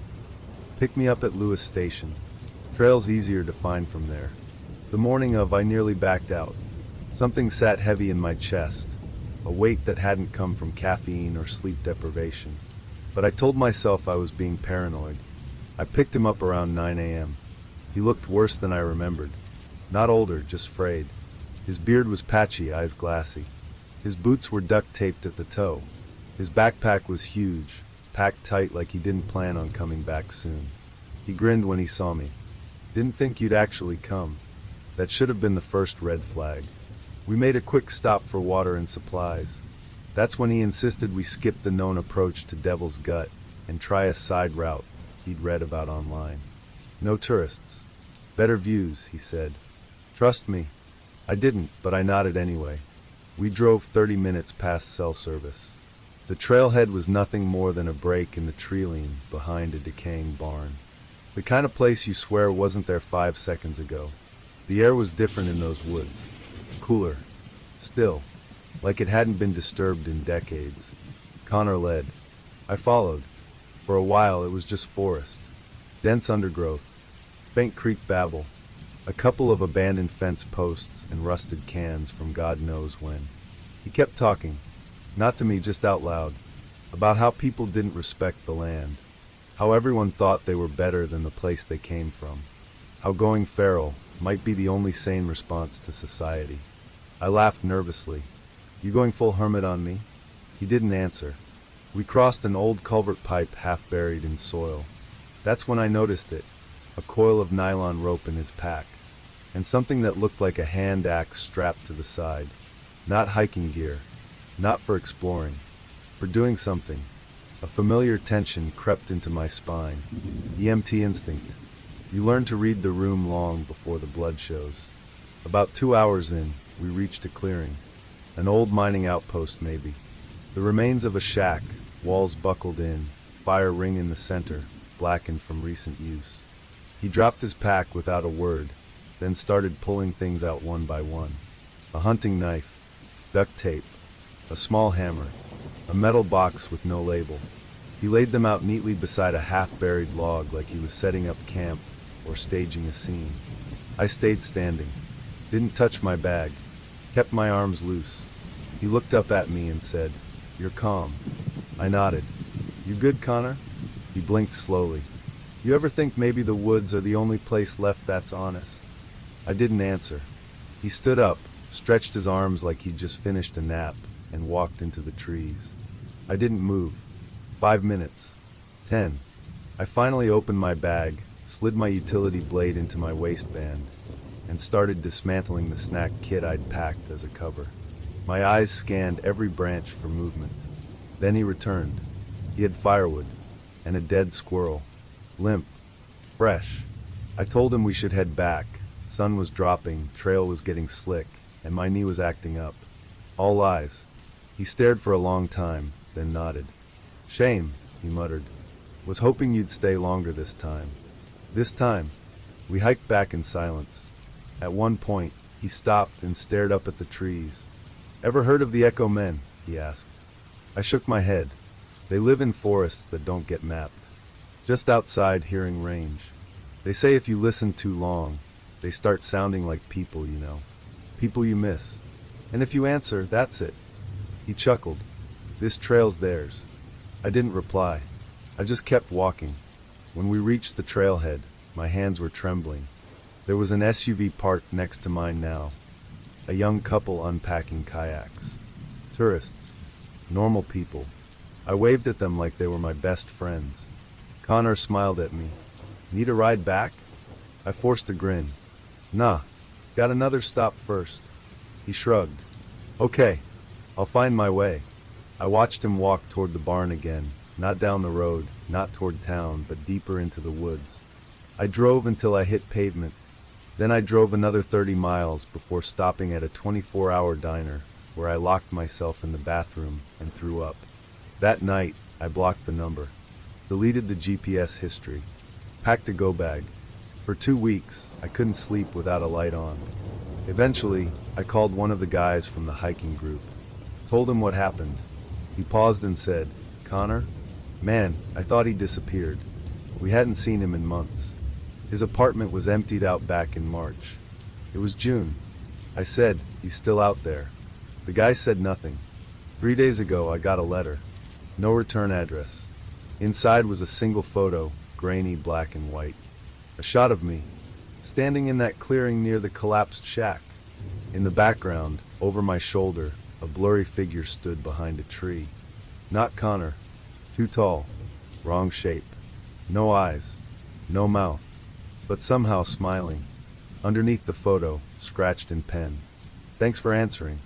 "Pick me up at Lewis Station. Trail's easier to find from there." The morning of, I nearly backed out. Something sat heavy in my chest, a weight that hadn't come from caffeine or sleep deprivation. But I told myself I was being paranoid. I picked him up around 9 a.m. He looked worse than I remembered. Not older, just frayed. His beard was patchy, eyes glassy. His boots were duct-taped at the toe. His backpack was huge, packed tight like he didn't plan on coming back soon. He grinned when he saw me. "Didn't think you'd actually come." That should have been the first red flag. We made a quick stop for water and supplies. That's when he insisted we skip the known approach to Devil's Gut and try a side route he'd read about online. "No tourists. Better views," he said. "Trust me." I didn't, but I nodded anyway. We drove 30 minutes past cell service. The trailhead was nothing more than a break in the tree line behind a decaying barn. The kind of place you swear wasn't there 5 seconds ago. The air was different in those woods. Cooler. Still. Like it hadn't been disturbed in decades. Connor led. I followed. For a while it was just forest. Dense undergrowth. Faint creek babble. A couple of abandoned fence posts and rusted cans from God knows when. He kept talking. Not to me, just out loud. About how people didn't respect the land. How everyone thought they were better than the place they came from. How going feral might be the only sane response to society. I laughed nervously. "You going full hermit on me?" He didn't answer. We crossed an old culvert pipe half buried in soil. That's when I noticed it. A coil of nylon rope in his pack. And something that looked like a hand axe strapped to the side. Not hiking gear. Not for exploring. For doing something. A familiar tension crept into my spine. EMT instinct. You learn to read the room long before the blood shows. About 2 hours in, we reached a clearing. An old mining outpost, maybe. The remains of a shack, walls buckled in, fire ring in the center, blackened from recent use. He dropped his pack without a word, then started pulling things out one by one. A hunting knife, duct tape, a small hammer, a metal box with no label. He laid them out neatly beside a half-buried log like he was setting up camp or staging a scene. I stayed standing, didn't touch my bag, kept my arms loose. He looked up at me and said, "You're calm." I nodded. "You good, Connor?" He blinked slowly. "You ever think maybe the woods are the only place left that's honest?" I didn't answer. He stood up, stretched his arms like he'd just finished a nap, and walked into the trees. I didn't move. 5 minutes. 10. I finally opened my bag, slid my utility blade into my waistband, and started dismantling the snack kit I'd packed as a cover. My eyes scanned every branch for movement. Then he returned. He had firewood, and a dead squirrel. Limp. Fresh. I told him we should head back. Sun was dropping, trail was getting slick, and my knee was acting up. All lies. He stared for a long time, then nodded. "Shame," he muttered. "Was hoping you'd stay longer this time." This time, we hiked back in silence. At one point, he stopped and stared up at the trees. "Ever heard of the Echo Men?" he asked. I shook my head. They live in forests that don't get mapped. Just outside hearing range. They say if you listen too long, They start sounding like people you know. People you miss. And if you answer, that's it. He chuckled. This trail's theirs. I didn't reply. I just kept walking. When we reached the trailhead, my hands were trembling. There was an SUV parked next to mine now. A young couple unpacking kayaks. Tourists. Normal people. I waved at them like they were my best friends. Connor smiled at me. Need a ride back? I forced a grin. Nah, got another stop first. He shrugged. Okay, I'll find my way. I watched him walk toward the barn again, not down the road, not toward town, but deeper into the woods. I drove until I hit pavement. Then I drove another 30 miles before stopping at a 24-hour diner where I locked myself in the bathroom and threw up. That night, I blocked the number, deleted the GPS history, packed a go bag. For 2 weeks, I couldn't sleep without a light on. Eventually, I called one of the guys from the hiking group, told him what happened. He paused and said, Connor? Man, I thought he disappeared. We hadn't seen him in months. His apartment was emptied out back in March. It was June. I said, he's still out there. The guy said nothing. 3 days ago, I got a letter. No return address. Inside was a single photo, grainy black and white. A shot of me, standing in that clearing near the collapsed shack. In the background, over my shoulder, a blurry figure stood behind a tree. Not Connor. Too tall. Wrong shape. No eyes. No mouth. But somehow smiling. Underneath the photo, scratched in pen. Thanks for answering.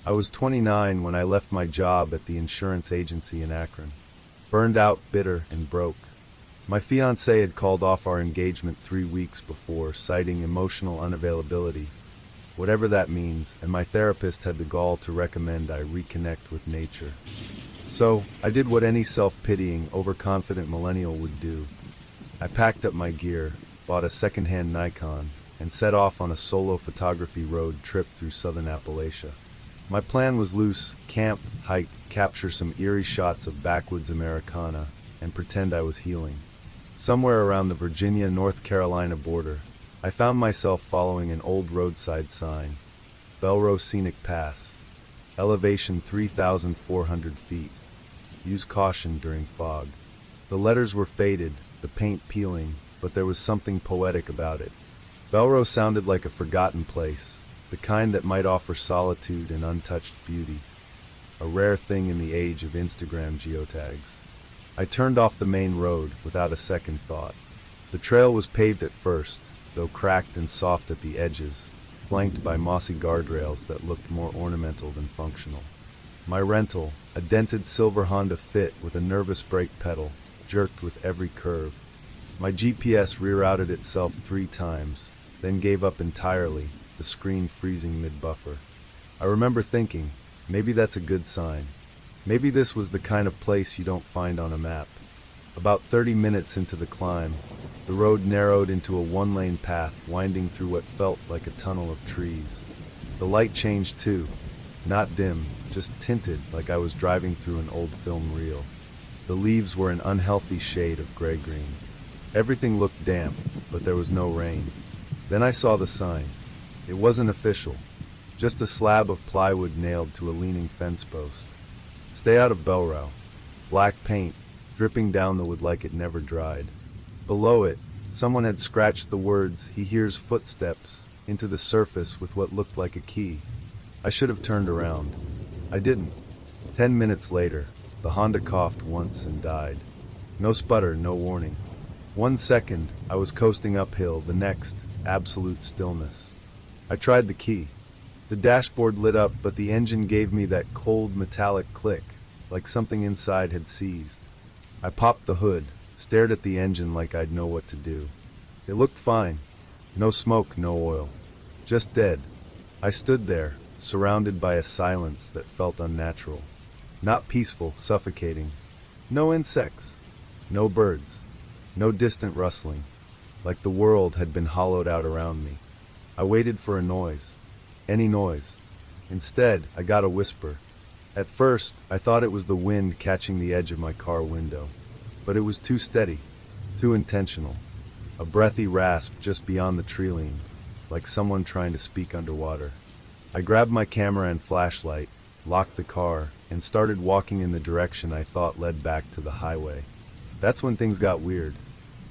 I was 29 when I left my job at the insurance agency in Akron. Burned out, bitter, and broke. My fiancée had called off our engagement 3 weeks before, citing emotional unavailability, whatever that means, and my therapist had the gall to recommend I reconnect with nature. So, I did what any self-pitying, overconfident millennial would do. I packed up my gear, bought a second-hand Nikon, and set off on a solo photography road trip through southern Appalachia. My plan was loose: camp, hike, capture some eerie shots of backwoods Americana, and pretend I was healing. Somewhere around the Virginia-North Carolina border, I found myself following an old roadside sign. Belro Scenic Pass. Elevation 3,400 feet. Use caution during fog. The letters were faded, the paint peeling, but there was something poetic about it. Belro sounded like a forgotten place, the kind that might offer solitude and untouched beauty. A rare thing in the age of Instagram geotags. I turned off the main road without a second thought. The trail was paved at first, though cracked and soft at the edges, flanked by mossy guardrails that looked more ornamental than functional. My rental, a dented silver Honda Fit with a nervous brake pedal, jerked with every curve. My GPS rerouted itself 3 times, then gave up entirely, the screen freezing mid-buffer. I remember thinking, maybe that's a good sign. Maybe this was the kind of place you don't find on a map. About 30 minutes into the climb, the road narrowed into a 1-lane path winding through what felt like a tunnel of trees. The light changed too, not dim, just tinted like I was driving through an old film reel. The leaves were an unhealthy shade of gray-green. Everything looked damp, but there was no rain. Then I saw the sign. It wasn't official, just a slab of plywood nailed to a leaning fence post. Stay out of Belrow. Black paint, dripping down the wood like it never dried. Below it, someone had scratched the words, "He hears footsteps," into the surface with what looked like a key. I should have turned around. I didn't. 10 minutes later, the Honda coughed once and died. No sputter, no warning. 1 second, I was coasting uphill, the next, absolute stillness. I tried the key. The dashboard lit up, but the engine gave me that cold metallic click, like something inside had seized. I popped the hood, stared at the engine like I'd know what to do. It looked fine. No smoke, no oil. Just dead. I stood there, surrounded by a silence that felt unnatural. Not peaceful, suffocating. No insects. No birds. No distant rustling. Like the world had been hollowed out around me. I waited for a noise. Any noise. Instead, I got a whisper. At first, I thought it was the wind catching the edge of my car window. But it was too steady, too intentional. a breathy rasp just beyond the tree, like someone trying to speak underwater. I grabbed my camera and flashlight, locked the car, and started walking in the direction I thought led back to the highway. That's when things got weird.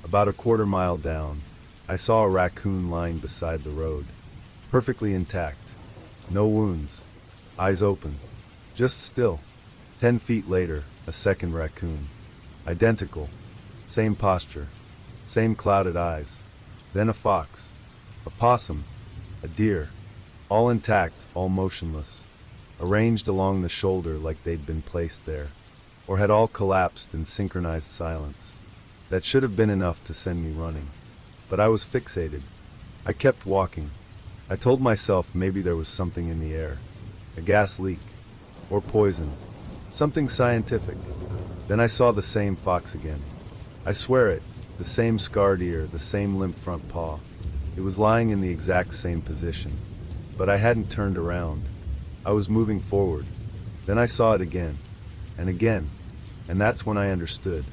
About a quarter mile down, I saw a raccoon lying beside the road, perfectly intact. No wounds, eyes open, just still. 10 feet later, a second raccoon. Identical, same posture, same clouded eyes. Then a fox, a possum, a deer, all intact, all motionless, arranged along the shoulder like they'd been placed there, or had all collapsed in synchronized silence. That should have been enough to send me running. But I was fixated. I kept walking. I told myself maybe there was something in the air, a gas leak, or poison, something scientific. Then I saw the same fox again. I swear it, the same scarred ear, the same limp front paw. It was lying in the exact same position, but I hadn't turned around. I was moving forward. Then I saw it again, and that's when I understood.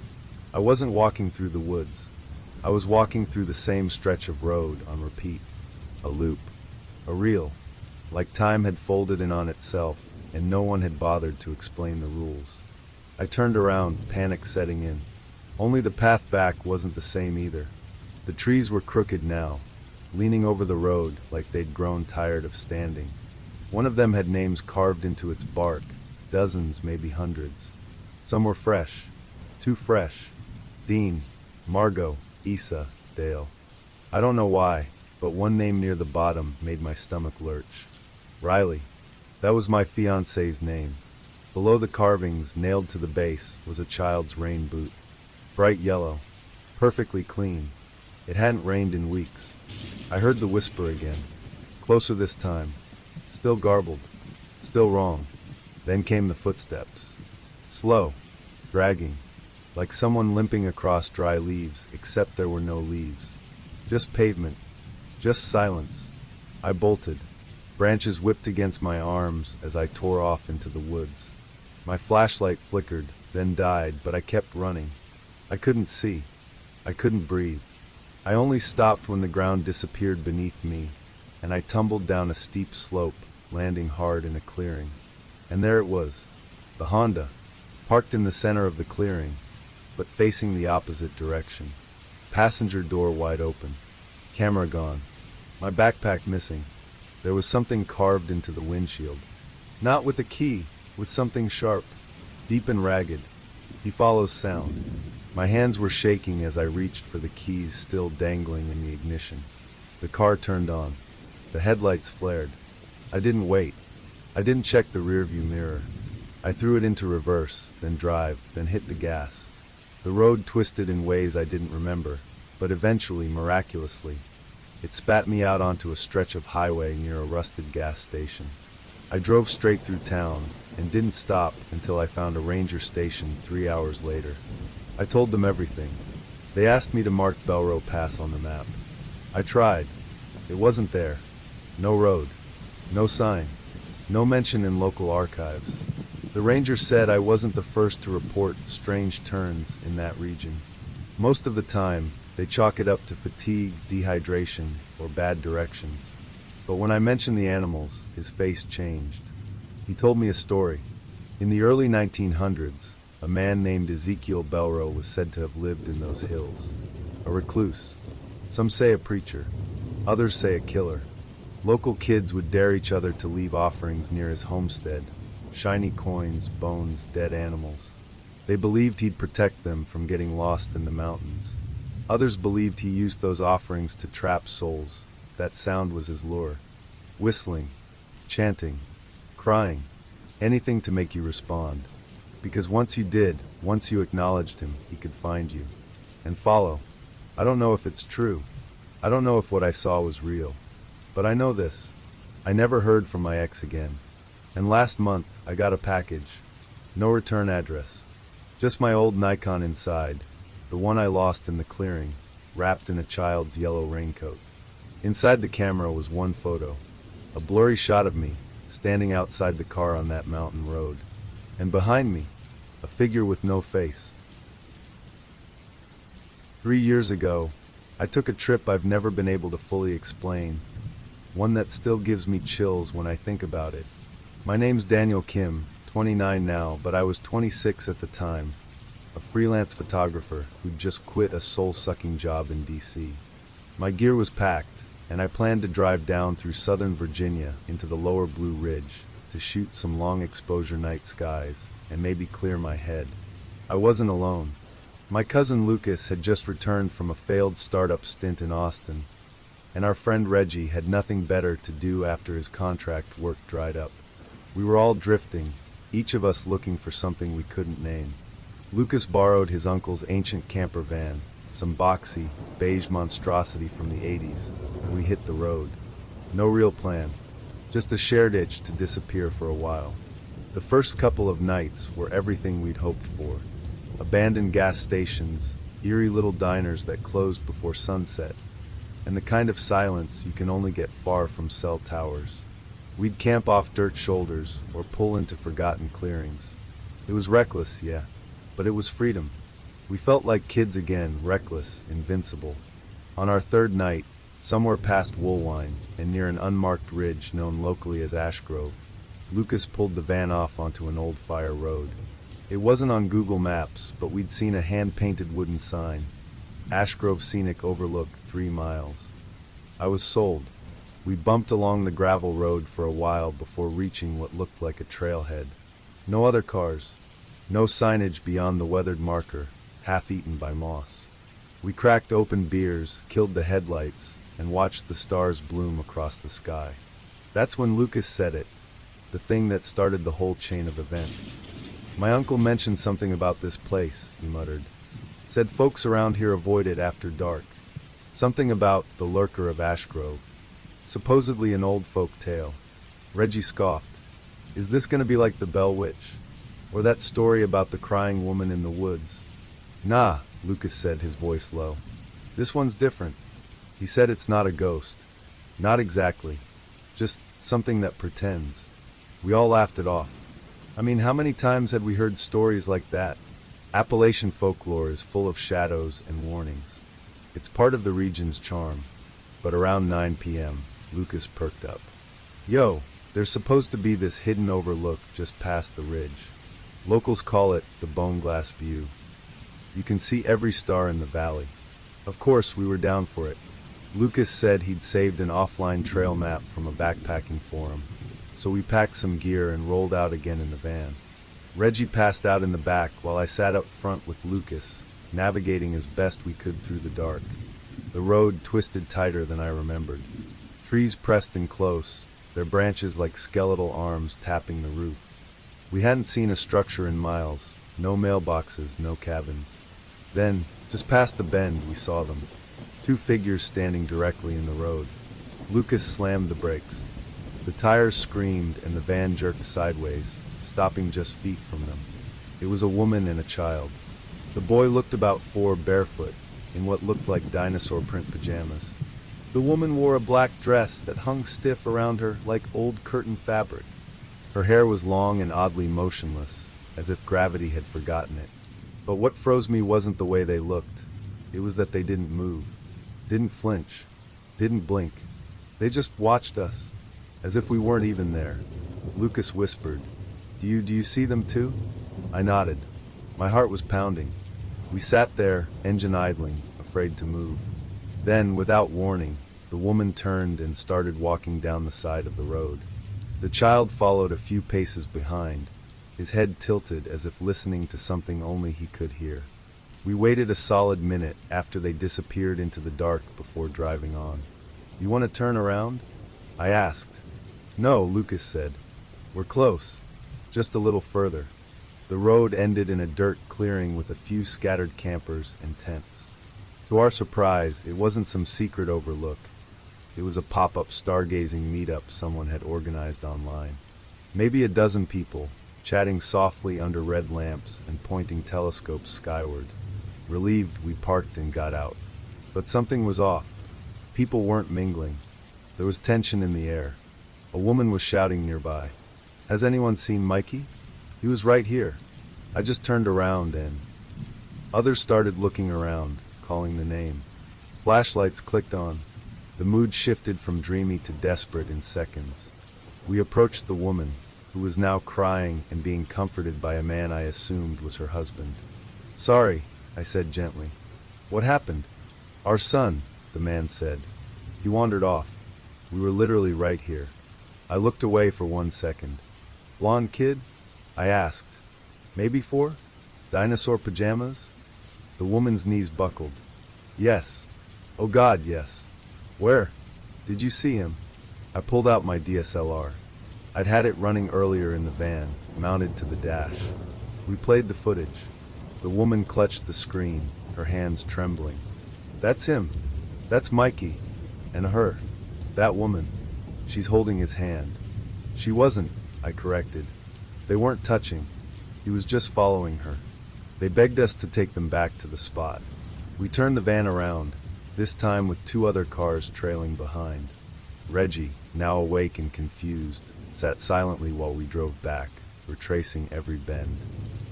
I wasn't walking through the woods. I was walking through the same stretch of road on repeat. A loop. A reel. Like time had folded in on itself, and no one had bothered to explain the rules. I turned around, panic setting in. Only the path back wasn't the same either. The trees were crooked now, leaning over the road like they'd grown tired of standing. One of them had names carved into its bark, dozens, maybe hundreds. Some were fresh, too fresh. Dean, Margot, Isa, Dale. I don't know why, but one name near the bottom made my stomach lurch. Riley. That was my fiancé's name. Below the carvings, nailed to the base, was a child's rain boot. Bright yellow. Perfectly clean. It hadn't rained in weeks. I heard the whisper again. Closer this time. Still garbled. Still wrong. Then came the footsteps. Slow. Dragging. Like someone limping across dry leaves, except there were no leaves. Just pavement. Just silence. I bolted. Branches whipped against my arms as I tore off into the woods. My flashlight flickered, then died, but I kept running. I couldn't see. I couldn't breathe. I only stopped when the ground disappeared beneath me, and I tumbled down a steep slope, landing hard in a clearing. And there it was, the Honda, parked in the center of the clearing, but facing the opposite direction. Passenger door wide open. Camera gone. My backpack missing. There was something carved into the windshield. Not with a key, with something sharp, deep and ragged. He follows sound. My hands were shaking as I reached for the keys still dangling in the ignition. The car turned on. The headlights flared. I didn't wait. I didn't check the rearview mirror. I threw it into reverse, then drive, then hit the gas. The road twisted in ways I didn't remember, but eventually, miraculously, it spat me out onto a stretch of highway near a rusted gas station. I drove straight through town and didn't stop until I found a ranger station 3 hours later. I told them everything. They asked me to mark Belro Pass on the map. I tried. It wasn't there. No road. No sign. No mention in local archives. The ranger said I wasn't the first to report strange turns in that region. Most of the time, they chalk it up to fatigue, dehydration, or bad directions. But when I mentioned the animals, his face changed. He told me a story. In the early 1900s, a man named Ezekiel Belro was said to have lived in those hills. A recluse. Some say a preacher. Others say a killer. Local kids would dare each other to leave offerings near his homestead. Shiny coins, bones, dead animals. They believed he'd protect them from getting lost in the mountains. Others believed he used those offerings to trap souls. That sound was his lure. Whistling, chanting, crying, anything to make you respond. Because once you did, once you acknowledged him, he could find you. And follow. I don't know if it's true. I don't know if what I saw was real. But I know this. I never heard from my ex again. And last month, I got a package. No return address. Just my old Nikon inside. The one I lost in the clearing, wrapped in a child's yellow raincoat. Inside the camera was one photo, a blurry shot of me, standing outside the car on that mountain road. And behind me, a figure with no face. 3 years ago, I took a trip I've never been able to fully explain, one that still gives me chills when I think about it. My name's Daniel Kim, 29 now, but I was 26 at the time, a freelance photographer who'd just quit a soul-sucking job in DC. My gear was packed, and I planned to drive down through southern Virginia into the lower Blue Ridge to shoot some long-exposure night skies and maybe clear my head. I wasn't alone. My cousin Lucas had just returned from a failed startup stint in Austin, and our friend Reggie had nothing better to do after his contract work dried up. We were all drifting, each of us looking for something we couldn't name. Lucas borrowed his uncle's ancient camper van, some boxy, beige monstrosity from the 80s, and we hit the road. No real plan, just a shared itch to disappear for a while. The first couple of nights were everything we'd hoped for. Abandoned gas stations, eerie little diners that closed before sunset, and the kind of silence you can only get far from cell towers. We'd camp off dirt shoulders or pull into forgotten clearings. It was reckless, yeah, but it was freedom. We felt like kids again, reckless, invincible. On our third night, somewhere past Woolwine and near an unmarked ridge known locally as Ash Grove, Lucas pulled the van off onto an old fire road. It wasn't on Google Maps, but we'd seen a hand-painted wooden sign. Ash Grove Scenic Overlook, 3 miles. I was sold. We bumped along the gravel road for a while before reaching what looked like a trailhead. No other cars. No signage beyond the weathered marker, half-eaten by moss. We cracked open beers, killed the headlights, and watched the stars bloom across the sky. That's when Lucas said it, the thing that started the whole chain of events. "My uncle mentioned something about this place," he muttered. "Said folks around here avoid it after dark. Something about the lurker of Ash Grove. Supposedly an old folk tale." Reggie scoffed. "Is this going to be like the Bell Witch? Or that story about the crying woman in the woods?" "Nah," Lucas said, his voice low. "This one's different." He said it's not a ghost. Not exactly. Just something that pretends. We all laughed it off. I mean, how many times had we heard stories like that? Appalachian folklore is full of shadows and warnings. It's part of the region's charm. But around 9 p.m., Lucas perked up. "Yo, there's supposed to be this hidden overlook just past the ridge. Locals call it the Bone Glass View. You can see every star in the valley." Of course, we were down for it. Lucas said he'd saved an offline trail map from a backpacking forum, so we packed some gear and rolled out again in the van. Reggie passed out in the back while I sat up front with Lucas, navigating as best we could through the dark. The road twisted tighter than I remembered. Trees pressed in close, their branches like skeletal arms tapping the roof. We hadn't seen a structure in miles, no mailboxes, no cabins. Then, just past the bend, we saw them. 2 figures standing directly in the road. Lucas slammed the brakes. The tires screamed and the van jerked sideways, stopping just feet from them. It was a woman and a child. The boy looked about 4, barefoot, in what looked like dinosaur print pajamas. The woman wore a black dress that hung stiff around her like old curtain fabric. Her hair was long and oddly motionless, as if gravity had forgotten it. But what froze me wasn't the way they looked. It was that they didn't move, didn't flinch, didn't blink. They just watched us, as if we weren't even there. Lucas whispered, Do you see them too?" I nodded. My heart was pounding. We sat there, engine idling, afraid to move. Then, without warning, the woman turned and started walking down the side of the road. The child followed a few paces behind, his head tilted as if listening to something only he could hear. We waited a solid minute after they disappeared into the dark before driving on. "You want to turn around?" I asked. "No," Lucas said. "We're close. Just a little further." The road ended in a dirt clearing with a few scattered campers and tents. To our surprise, it wasn't some secret overlook. It was a pop-up stargazing meetup someone had organized online. Maybe a dozen people, chatting softly under red lamps and pointing telescopes skyward. Relieved, we parked and got out. But something was off. People weren't mingling. There was tension in the air. A woman was shouting nearby. "Has anyone seen Mikey? He was right here." I just turned around and... Others started looking around, calling the name. Flashlights clicked on. The mood shifted from dreamy to desperate in seconds. We approached the woman, who was now crying and being comforted by a man I assumed was her husband. "Sorry," I said gently. "What happened?" "Our son," the man said. "He wandered off. We were literally right here." I looked away for 1 second. "Blonde kid?" I asked. "Maybe 4? Dinosaur pajamas?" The woman's knees buckled. "Yes. Oh God, yes." "Where? Did you see him?" I pulled out my DSLR. I'd had it running earlier in the van, mounted to the dash. We played the footage. The woman clutched the screen, her hands trembling. "That's him. That's Mikey. And her. That woman. She's holding his hand." "She wasn't," I corrected. "They weren't touching. He was just following her." They begged us to take them back to the spot. We turned the van around, this time with 2 other cars trailing behind. Reggie, now awake and confused, sat silently while we drove back, retracing every bend.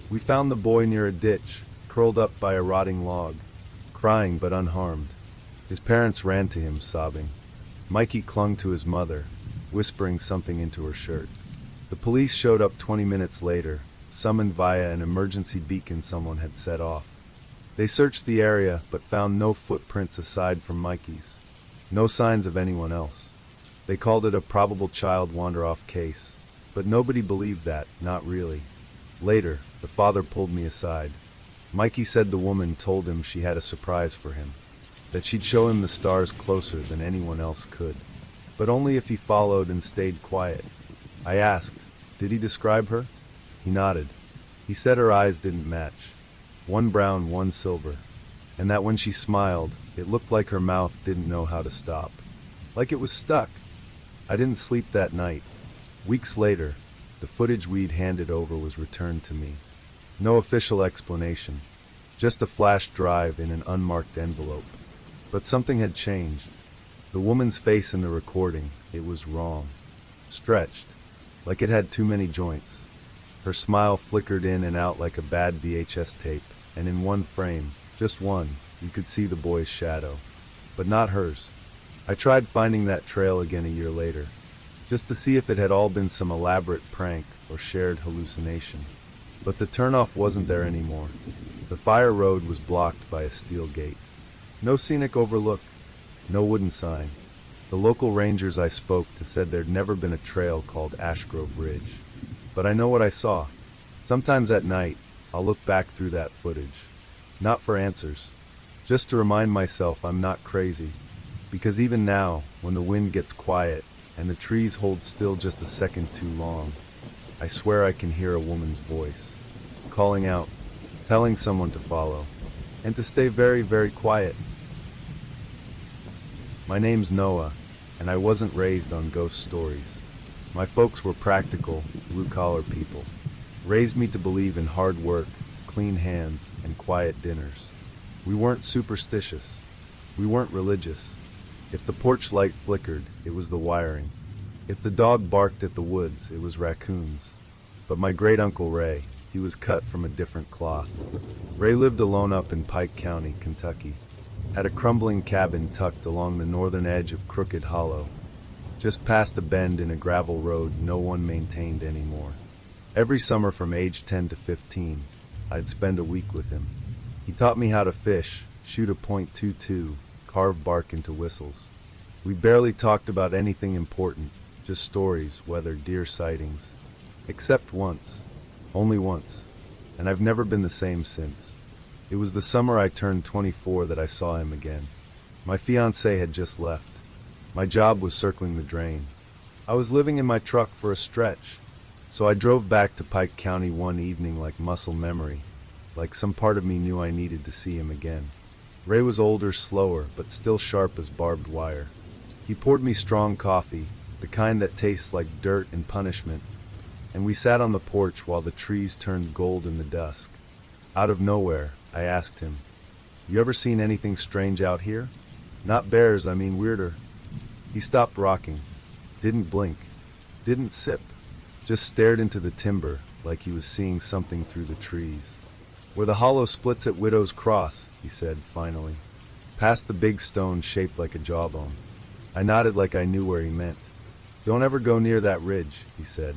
We found the boy near a ditch, curled up by a rotting log, crying but unharmed. His parents ran to him, sobbing. Mikey clung to his mother, whispering something into her shirt. The police showed up 20 minutes later, summoned via an emergency beacon someone had set off. They searched the area but found no footprints aside from Mikey's. No signs of anyone else. They called it a probable child wander-off case, but nobody believed that, not really. Later, the father pulled me aside. Mikey said the woman told him she had a surprise for him, that she'd show him the stars closer than anyone else could, but only if he followed and stayed quiet. I asked, "Did he describe her?" He nodded. He said her eyes didn't match. One brown, one silver, and that when she smiled, it looked like her mouth didn't know how to stop. Like it was stuck. I didn't sleep that night. Weeks later, the footage we'd handed over was returned to me. No official explanation, just a flash drive in an unmarked envelope. But something had changed. The woman's face in the recording, it was wrong. Stretched, like it had too many joints. Her smile flickered in and out like a bad VHS tape, and in one frame, just one, you could see the boy's shadow. But not hers. I tried finding that trail again a year later, just to see if it had all been some elaborate prank or shared hallucination. But the turnoff wasn't there anymore. The fire road was blocked by a steel gate. No scenic overlook, no wooden sign. The local rangers I spoke to said there'd never been a trail called Ashgrove Ridge. But I know what I saw. Sometimes at night, I'll look back through that footage. Not for answers, just to remind myself I'm not crazy. Because even now, when the wind gets quiet and the trees hold still just a second too long, I swear I can hear a woman's voice, calling out, telling someone to follow, and to stay very, very quiet. My name's Noah, and I wasn't raised on ghost stories. My folks were practical, blue-collar people, raised me to believe in hard work, clean hands, and quiet dinners. We weren't superstitious. We weren't religious. If the porch light flickered, it was the wiring. If the dog barked at the woods, it was raccoons. But my great-uncle Ray, he was cut from a different cloth. Ray lived alone up in Pike County, Kentucky. Had a crumbling cabin tucked along the northern edge of Crooked Hollow, just past a bend in a gravel road no one maintained anymore. Every summer from age 10 to 15, I'd spend a week with him. He taught me how to fish, shoot a .22, carve bark into whistles. We barely talked about anything important, just stories, weather, deer sightings. Except once. Only once. And I've never been the same since. It was the summer I turned 24 that I saw him again. My fiancée had just left. My job was circling the drain. I was living in my truck for a stretch, so I drove back to Pike County one evening like muscle memory, like some part of me knew I needed to see him again. Ray was older, slower, but still sharp as barbed wire. He poured me strong coffee, the kind that tastes like dirt and punishment, and we sat on the porch while the trees turned gold in the dusk. Out of nowhere, I asked him, "You ever seen anything strange out here? Not bears, I mean weirder." He stopped rocking, didn't blink, didn't sip, just stared into the timber like he was seeing something through the trees. "Where the hollow splits at Widow's Cross," he said finally. past the big stone shaped like a jawbone. I nodded like I knew where he meant. "Don't ever go near that ridge," he said.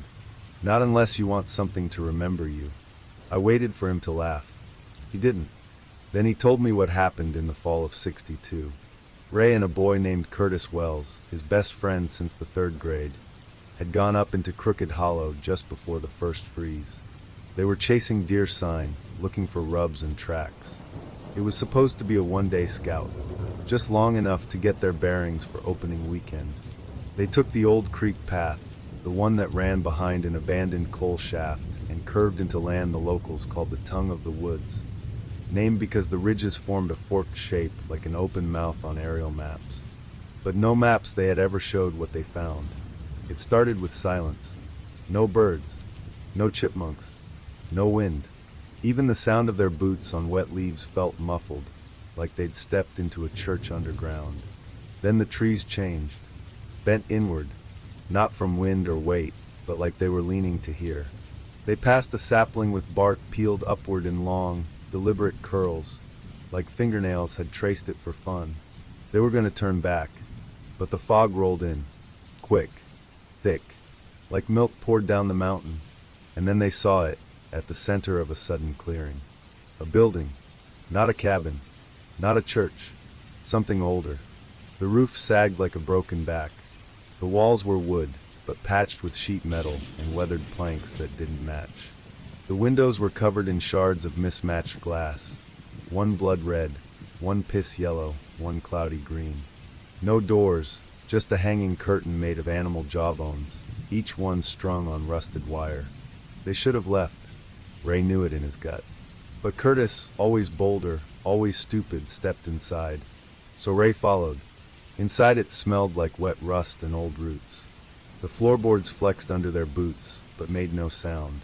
"Not unless you want something to remember you." I waited for him to laugh. He didn't. Then he told me what happened in the fall of '62. Ray and a boy named Curtis Wells, his best friend since the 3rd grade, had gone up into Crooked Hollow just before the first freeze. They were chasing deer sign, looking for rubs and tracks. It was supposed to be a one-day scout, just long enough to get their bearings for opening weekend. They took the old creek path, the one that ran behind an abandoned coal shaft and curved into land the locals called the Tongue of the Woods, named because the ridges formed a forked shape like an open mouth on aerial maps. But no maps they had ever showed what they found. It started with silence. No birds, no chipmunks, no wind. Even the sound of their boots on wet leaves felt muffled, like they'd stepped into a church underground. Then the trees changed, bent inward, not from wind or weight, but like they were leaning to hear. They passed a sapling with bark peeled upward in long, deliberate curls, like fingernails had traced it for fun. They were going to turn back, but the fog rolled in, quick, thick, like milk poured down the mountain, and then they saw it, at the center of a sudden clearing. A building, not a cabin, not a church, something older. The roof sagged like a broken back. The walls were wood, but patched with sheet metal and weathered planks that didn't match. The windows were covered in shards of mismatched glass, one blood red, one piss yellow, one cloudy green. No doors, just a hanging curtain made of animal jawbones, each one strung on rusted wire. They should have left. Ray knew it in his gut. But Curtis, always bolder, always stupid, stepped inside. So Ray followed. Inside it smelled like wet rust and old roots. The floorboards flexed under their boots, but made no sound.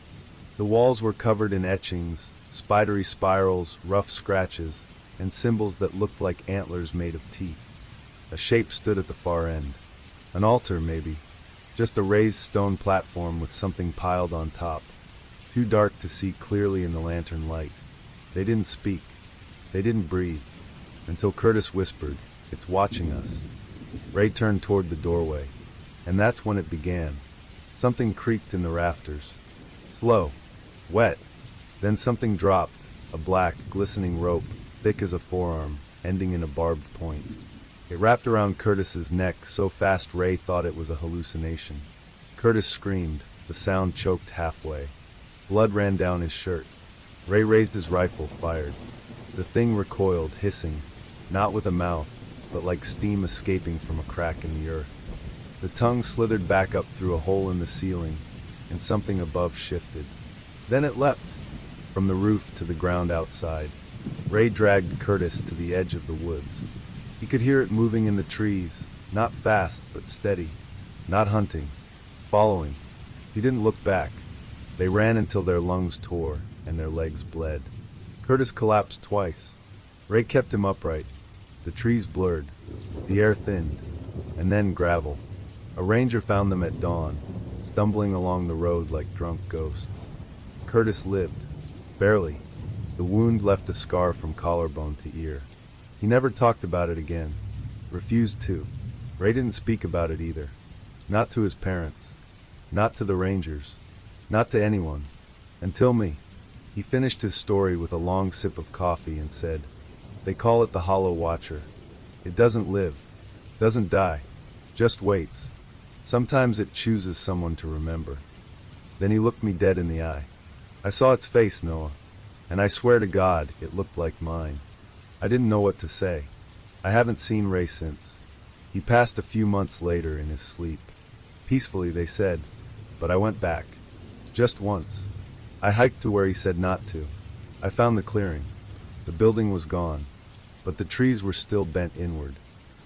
The walls were covered in etchings, spidery spirals, rough scratches, and symbols that looked like antlers made of teeth. A shape stood at the far end. An altar, maybe. Just a raised stone platform with something piled on top. Too dark to see clearly in the lantern light. They didn't speak. They didn't breathe. Until Curtis whispered, "It's watching us." Ray turned toward the doorway. And that's when it began. Something creaked in the rafters. Slow. Wet. Then something dropped. A black, glistening rope, thick as a forearm, ending in a barbed point. It wrapped around Curtis's neck so fast Ray thought it was a hallucination. Curtis screamed. The sound choked halfway. Blood ran down his shirt. Ray raised his rifle, fired. The thing recoiled, hissing, not with a mouth, but like steam escaping from a crack in the earth. The tongue slithered back up through a hole in the ceiling, and something above shifted. Then it leapt, from the roof to the ground outside. Ray dragged Curtis to the edge of the woods. He could hear it moving in the trees, not fast, but steady, not hunting, following. He didn't look back. They ran until their lungs tore and their legs bled. Curtis collapsed twice. Ray kept him upright. The trees blurred, the air thinned, and then gravel. A ranger found them at dawn, stumbling along the road like drunk ghosts. Curtis lived. Barely. The wound left a scar from collarbone to ear. He never talked about it again. Refused to. Ray didn't speak about it either. Not to his parents. Not to the rangers. Not to anyone. Until me. He finished his story with a long sip of coffee and said, "They call it the Hollow Watcher. It doesn't live. Doesn't die. Just waits. Sometimes it chooses someone to remember." Then he looked me dead in the eye. "I saw its face, Noah. And I swear to God, it looked like mine." I didn't know what to say. I haven't seen Ray since. He passed a few months later in his sleep. Peacefully, they said, but I went back. Just once. I hiked to where he said not to. I found the clearing. The building was gone, but the trees were still bent inward.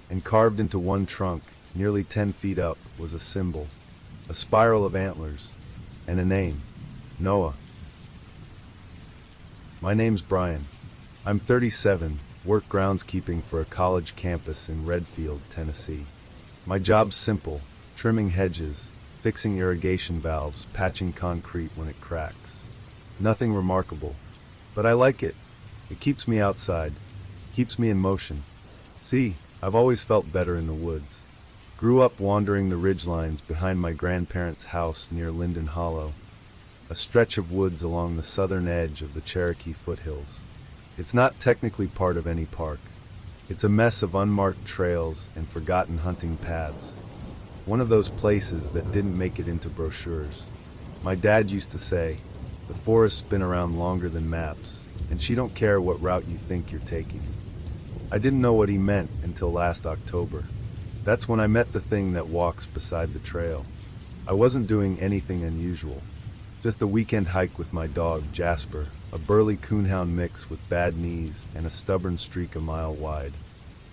And carved into one trunk, nearly 10 feet up, was a symbol. A spiral of antlers. And a name. Noah. My name's Brian. I'm 37, work groundskeeping for a college campus in Redfield, Tennessee. My job's simple, trimming hedges, fixing irrigation valves, patching concrete when it cracks. Nothing remarkable, but I like it. It keeps me outside, keeps me in motion. See, I've always felt better in the woods. Grew up wandering the ridgelines behind my grandparents' house near Linden Hollow, a stretch of woods along the southern edge of the Cherokee foothills. It's not technically part of any park. It's a mess of unmarked trails and forgotten hunting paths. One of those places that didn't make it into brochures. My dad used to say, the forest's been around longer than maps, and she don't care what route you think you're taking. I didn't know what he meant until last October. That's when I met the thing that walks beside the trail. I wasn't doing anything unusual. Just a weekend hike with my dog, Jasper, a burly coonhound mix with bad knees and a stubborn streak a mile wide.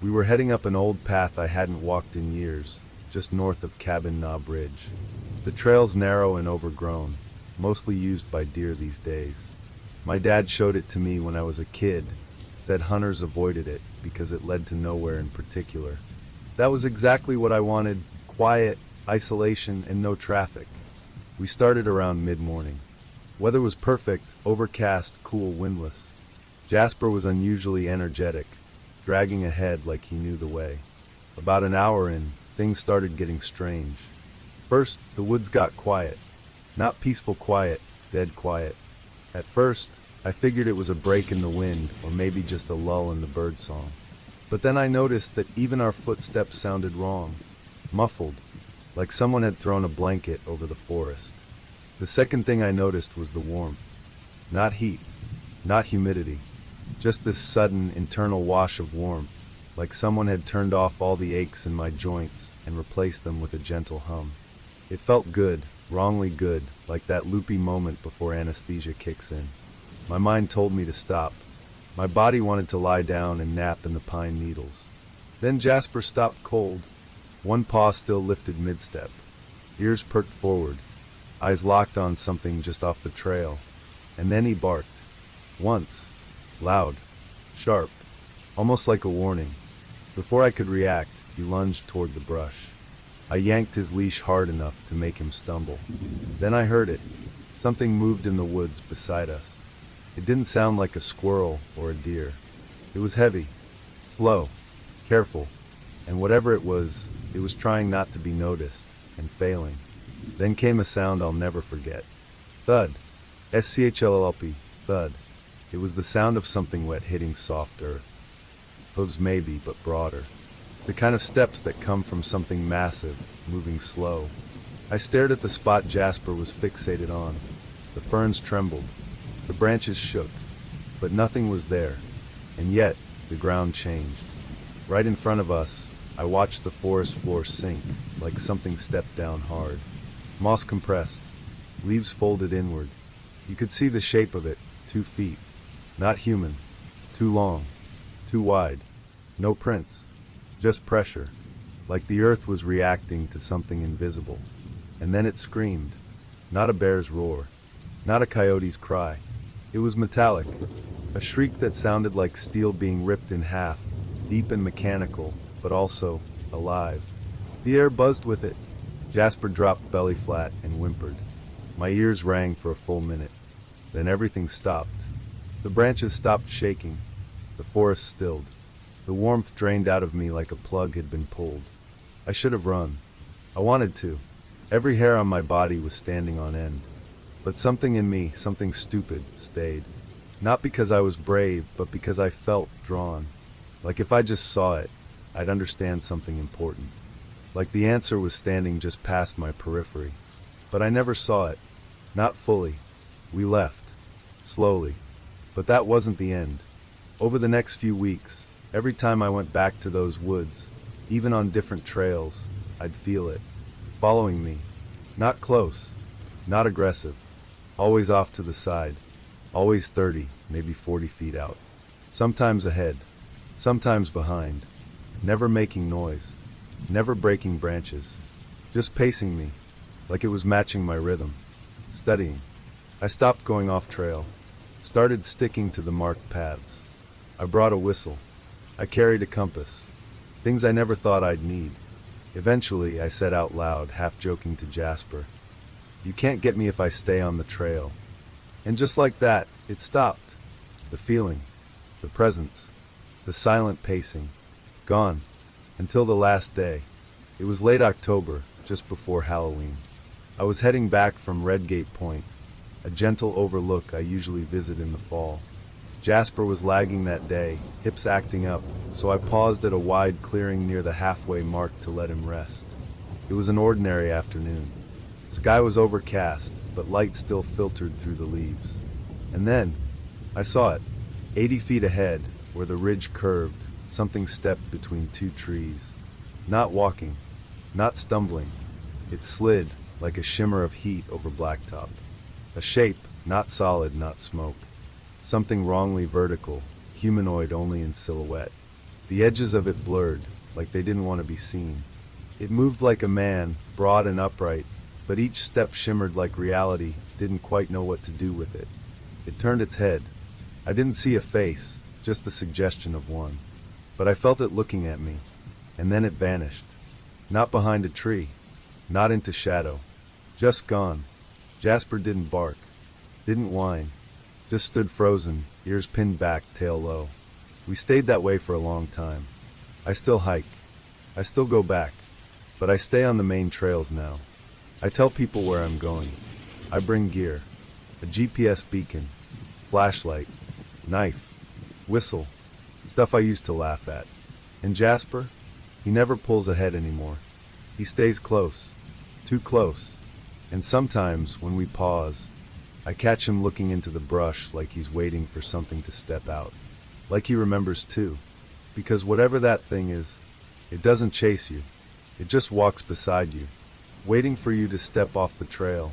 We were heading up an old path I hadn't walked in years, just north of Cabin Knob Ridge. The trail's narrow and overgrown, mostly used by deer these days. My dad showed it to me when I was a kid, said hunters avoided it because it led to nowhere in particular. That was exactly what I wanted: quiet, isolation, and no traffic. We started around mid-morning. Weather was perfect, overcast, cool, windless. Jasper was unusually energetic, dragging ahead like he knew the way. About an hour in, things started getting strange. First, the woods got quiet. Not peaceful quiet, dead quiet. At first, I figured it was a break in the wind or maybe just a lull in the birdsong. But then I noticed that even our footsteps sounded wrong, muffled, like someone had thrown a blanket over the forest. The second thing I noticed was the warmth. Not heat, not humidity, just this sudden internal wash of warmth, like someone had turned off all the aches in my joints and replaced them with a gentle hum. It felt good, wrongly good, like that loopy moment before anesthesia kicks in. My mind told me to stop. My body wanted to lie down and nap in the pine needles. Then Jasper stopped cold, one paw still lifted mid-step, ears perked forward, eyes locked on something just off the trail, and then he barked. Once. Loud. Sharp. Almost like a warning. Before I could react, he lunged toward the brush. I yanked his leash hard enough to make him stumble. Then I heard it. Something moved in the woods beside us. It didn't sound like a squirrel or a deer. It was heavy, slow, careful, and whatever it was trying not to be noticed, and failing. Then came a sound I'll never forget. Thud. SCHLLP. Thud. It was the sound of something wet hitting soft earth. Hooves maybe, but broader. The kind of steps that come from something massive, moving slow. I stared at the spot Jasper was fixated on. The ferns trembled. The branches shook. But nothing was there. And yet, the ground changed. Right in front of us, I watched the forest floor sink, like something stepped down hard. Moss compressed. Leaves folded inward. You could see the shape of it, 2 feet. Not human. Too long. Too wide. No prints. Just pressure. Like the earth was reacting to something invisible. And then it screamed. Not a bear's roar. Not a coyote's cry. It was metallic. A shriek that sounded like steel being ripped in half. Deep and mechanical, but also alive. The air buzzed with it. Jasper dropped belly flat and whimpered. My ears rang for a full minute. Then everything stopped. The branches stopped shaking. The forest stilled. The warmth drained out of me like a plug had been pulled. I should have run. I wanted to. Every hair on my body was standing on end. But something in me, something stupid, stayed. Not because I was brave, but because I felt drawn. Like if I just saw it, I'd understand something important. Like the answer was standing just past my periphery. But I never saw it. Not fully. We left. Slowly. But that wasn't the end. Over the next few weeks, every time I went back to those woods, even on different trails, I'd feel it. Following me. Not close. Not aggressive. Always off to the side. Always 30, maybe 40 feet out. Sometimes ahead. Sometimes behind. Never making noise. Never breaking branches. Just pacing me. Like it was matching my rhythm. Studying. I stopped going off trail. Started sticking to the marked paths. I brought a whistle. I carried a compass. Things I never thought I'd need. Eventually, I said out loud, half joking to Jasper, "You can't get me if I stay on the trail." And just like that, it stopped. The feeling. The presence. The silent pacing. Gone. Until the last day. It was late October, just before Halloween. I was heading back from Redgate Point, a gentle overlook I usually visit in the fall. Jasper was lagging that day, hips acting up, so I paused at a wide clearing near the halfway mark to let him rest. It was an ordinary afternoon. Sky was overcast, but light still filtered through the leaves. And then, I saw it. 80 feet ahead, where the ridge curved, something stepped between two trees. Not walking, not stumbling. It slid, like a shimmer of heat over blacktop. A shape, not solid, not smoke. Something wrongly vertical, humanoid only in silhouette. The edges of it blurred, like they didn't want to be seen. It moved like a man, broad and upright, but each step shimmered like reality didn't quite know what to do with it. It turned its head. I didn't see a face, just the suggestion of one. But I felt it looking at me, and then it vanished. Not behind a tree, not into shadow. Just gone. Jasper didn't bark, didn't whine, just stood frozen, ears pinned back, tail low. We stayed that way for a long time. I still hike. I still go back. But I stay on the main trails now. I tell people where I'm going. I bring gear. A GPS beacon. Flashlight. Knife. Whistle. Stuff I used to laugh at. And Jasper? He never pulls ahead anymore. He stays close. Too close. And sometimes, when we pause, I catch him looking into the brush like he's waiting for something to step out. Like he remembers too. Because whatever that thing is, it doesn't chase you. It just walks beside you, waiting for you to step off the trail,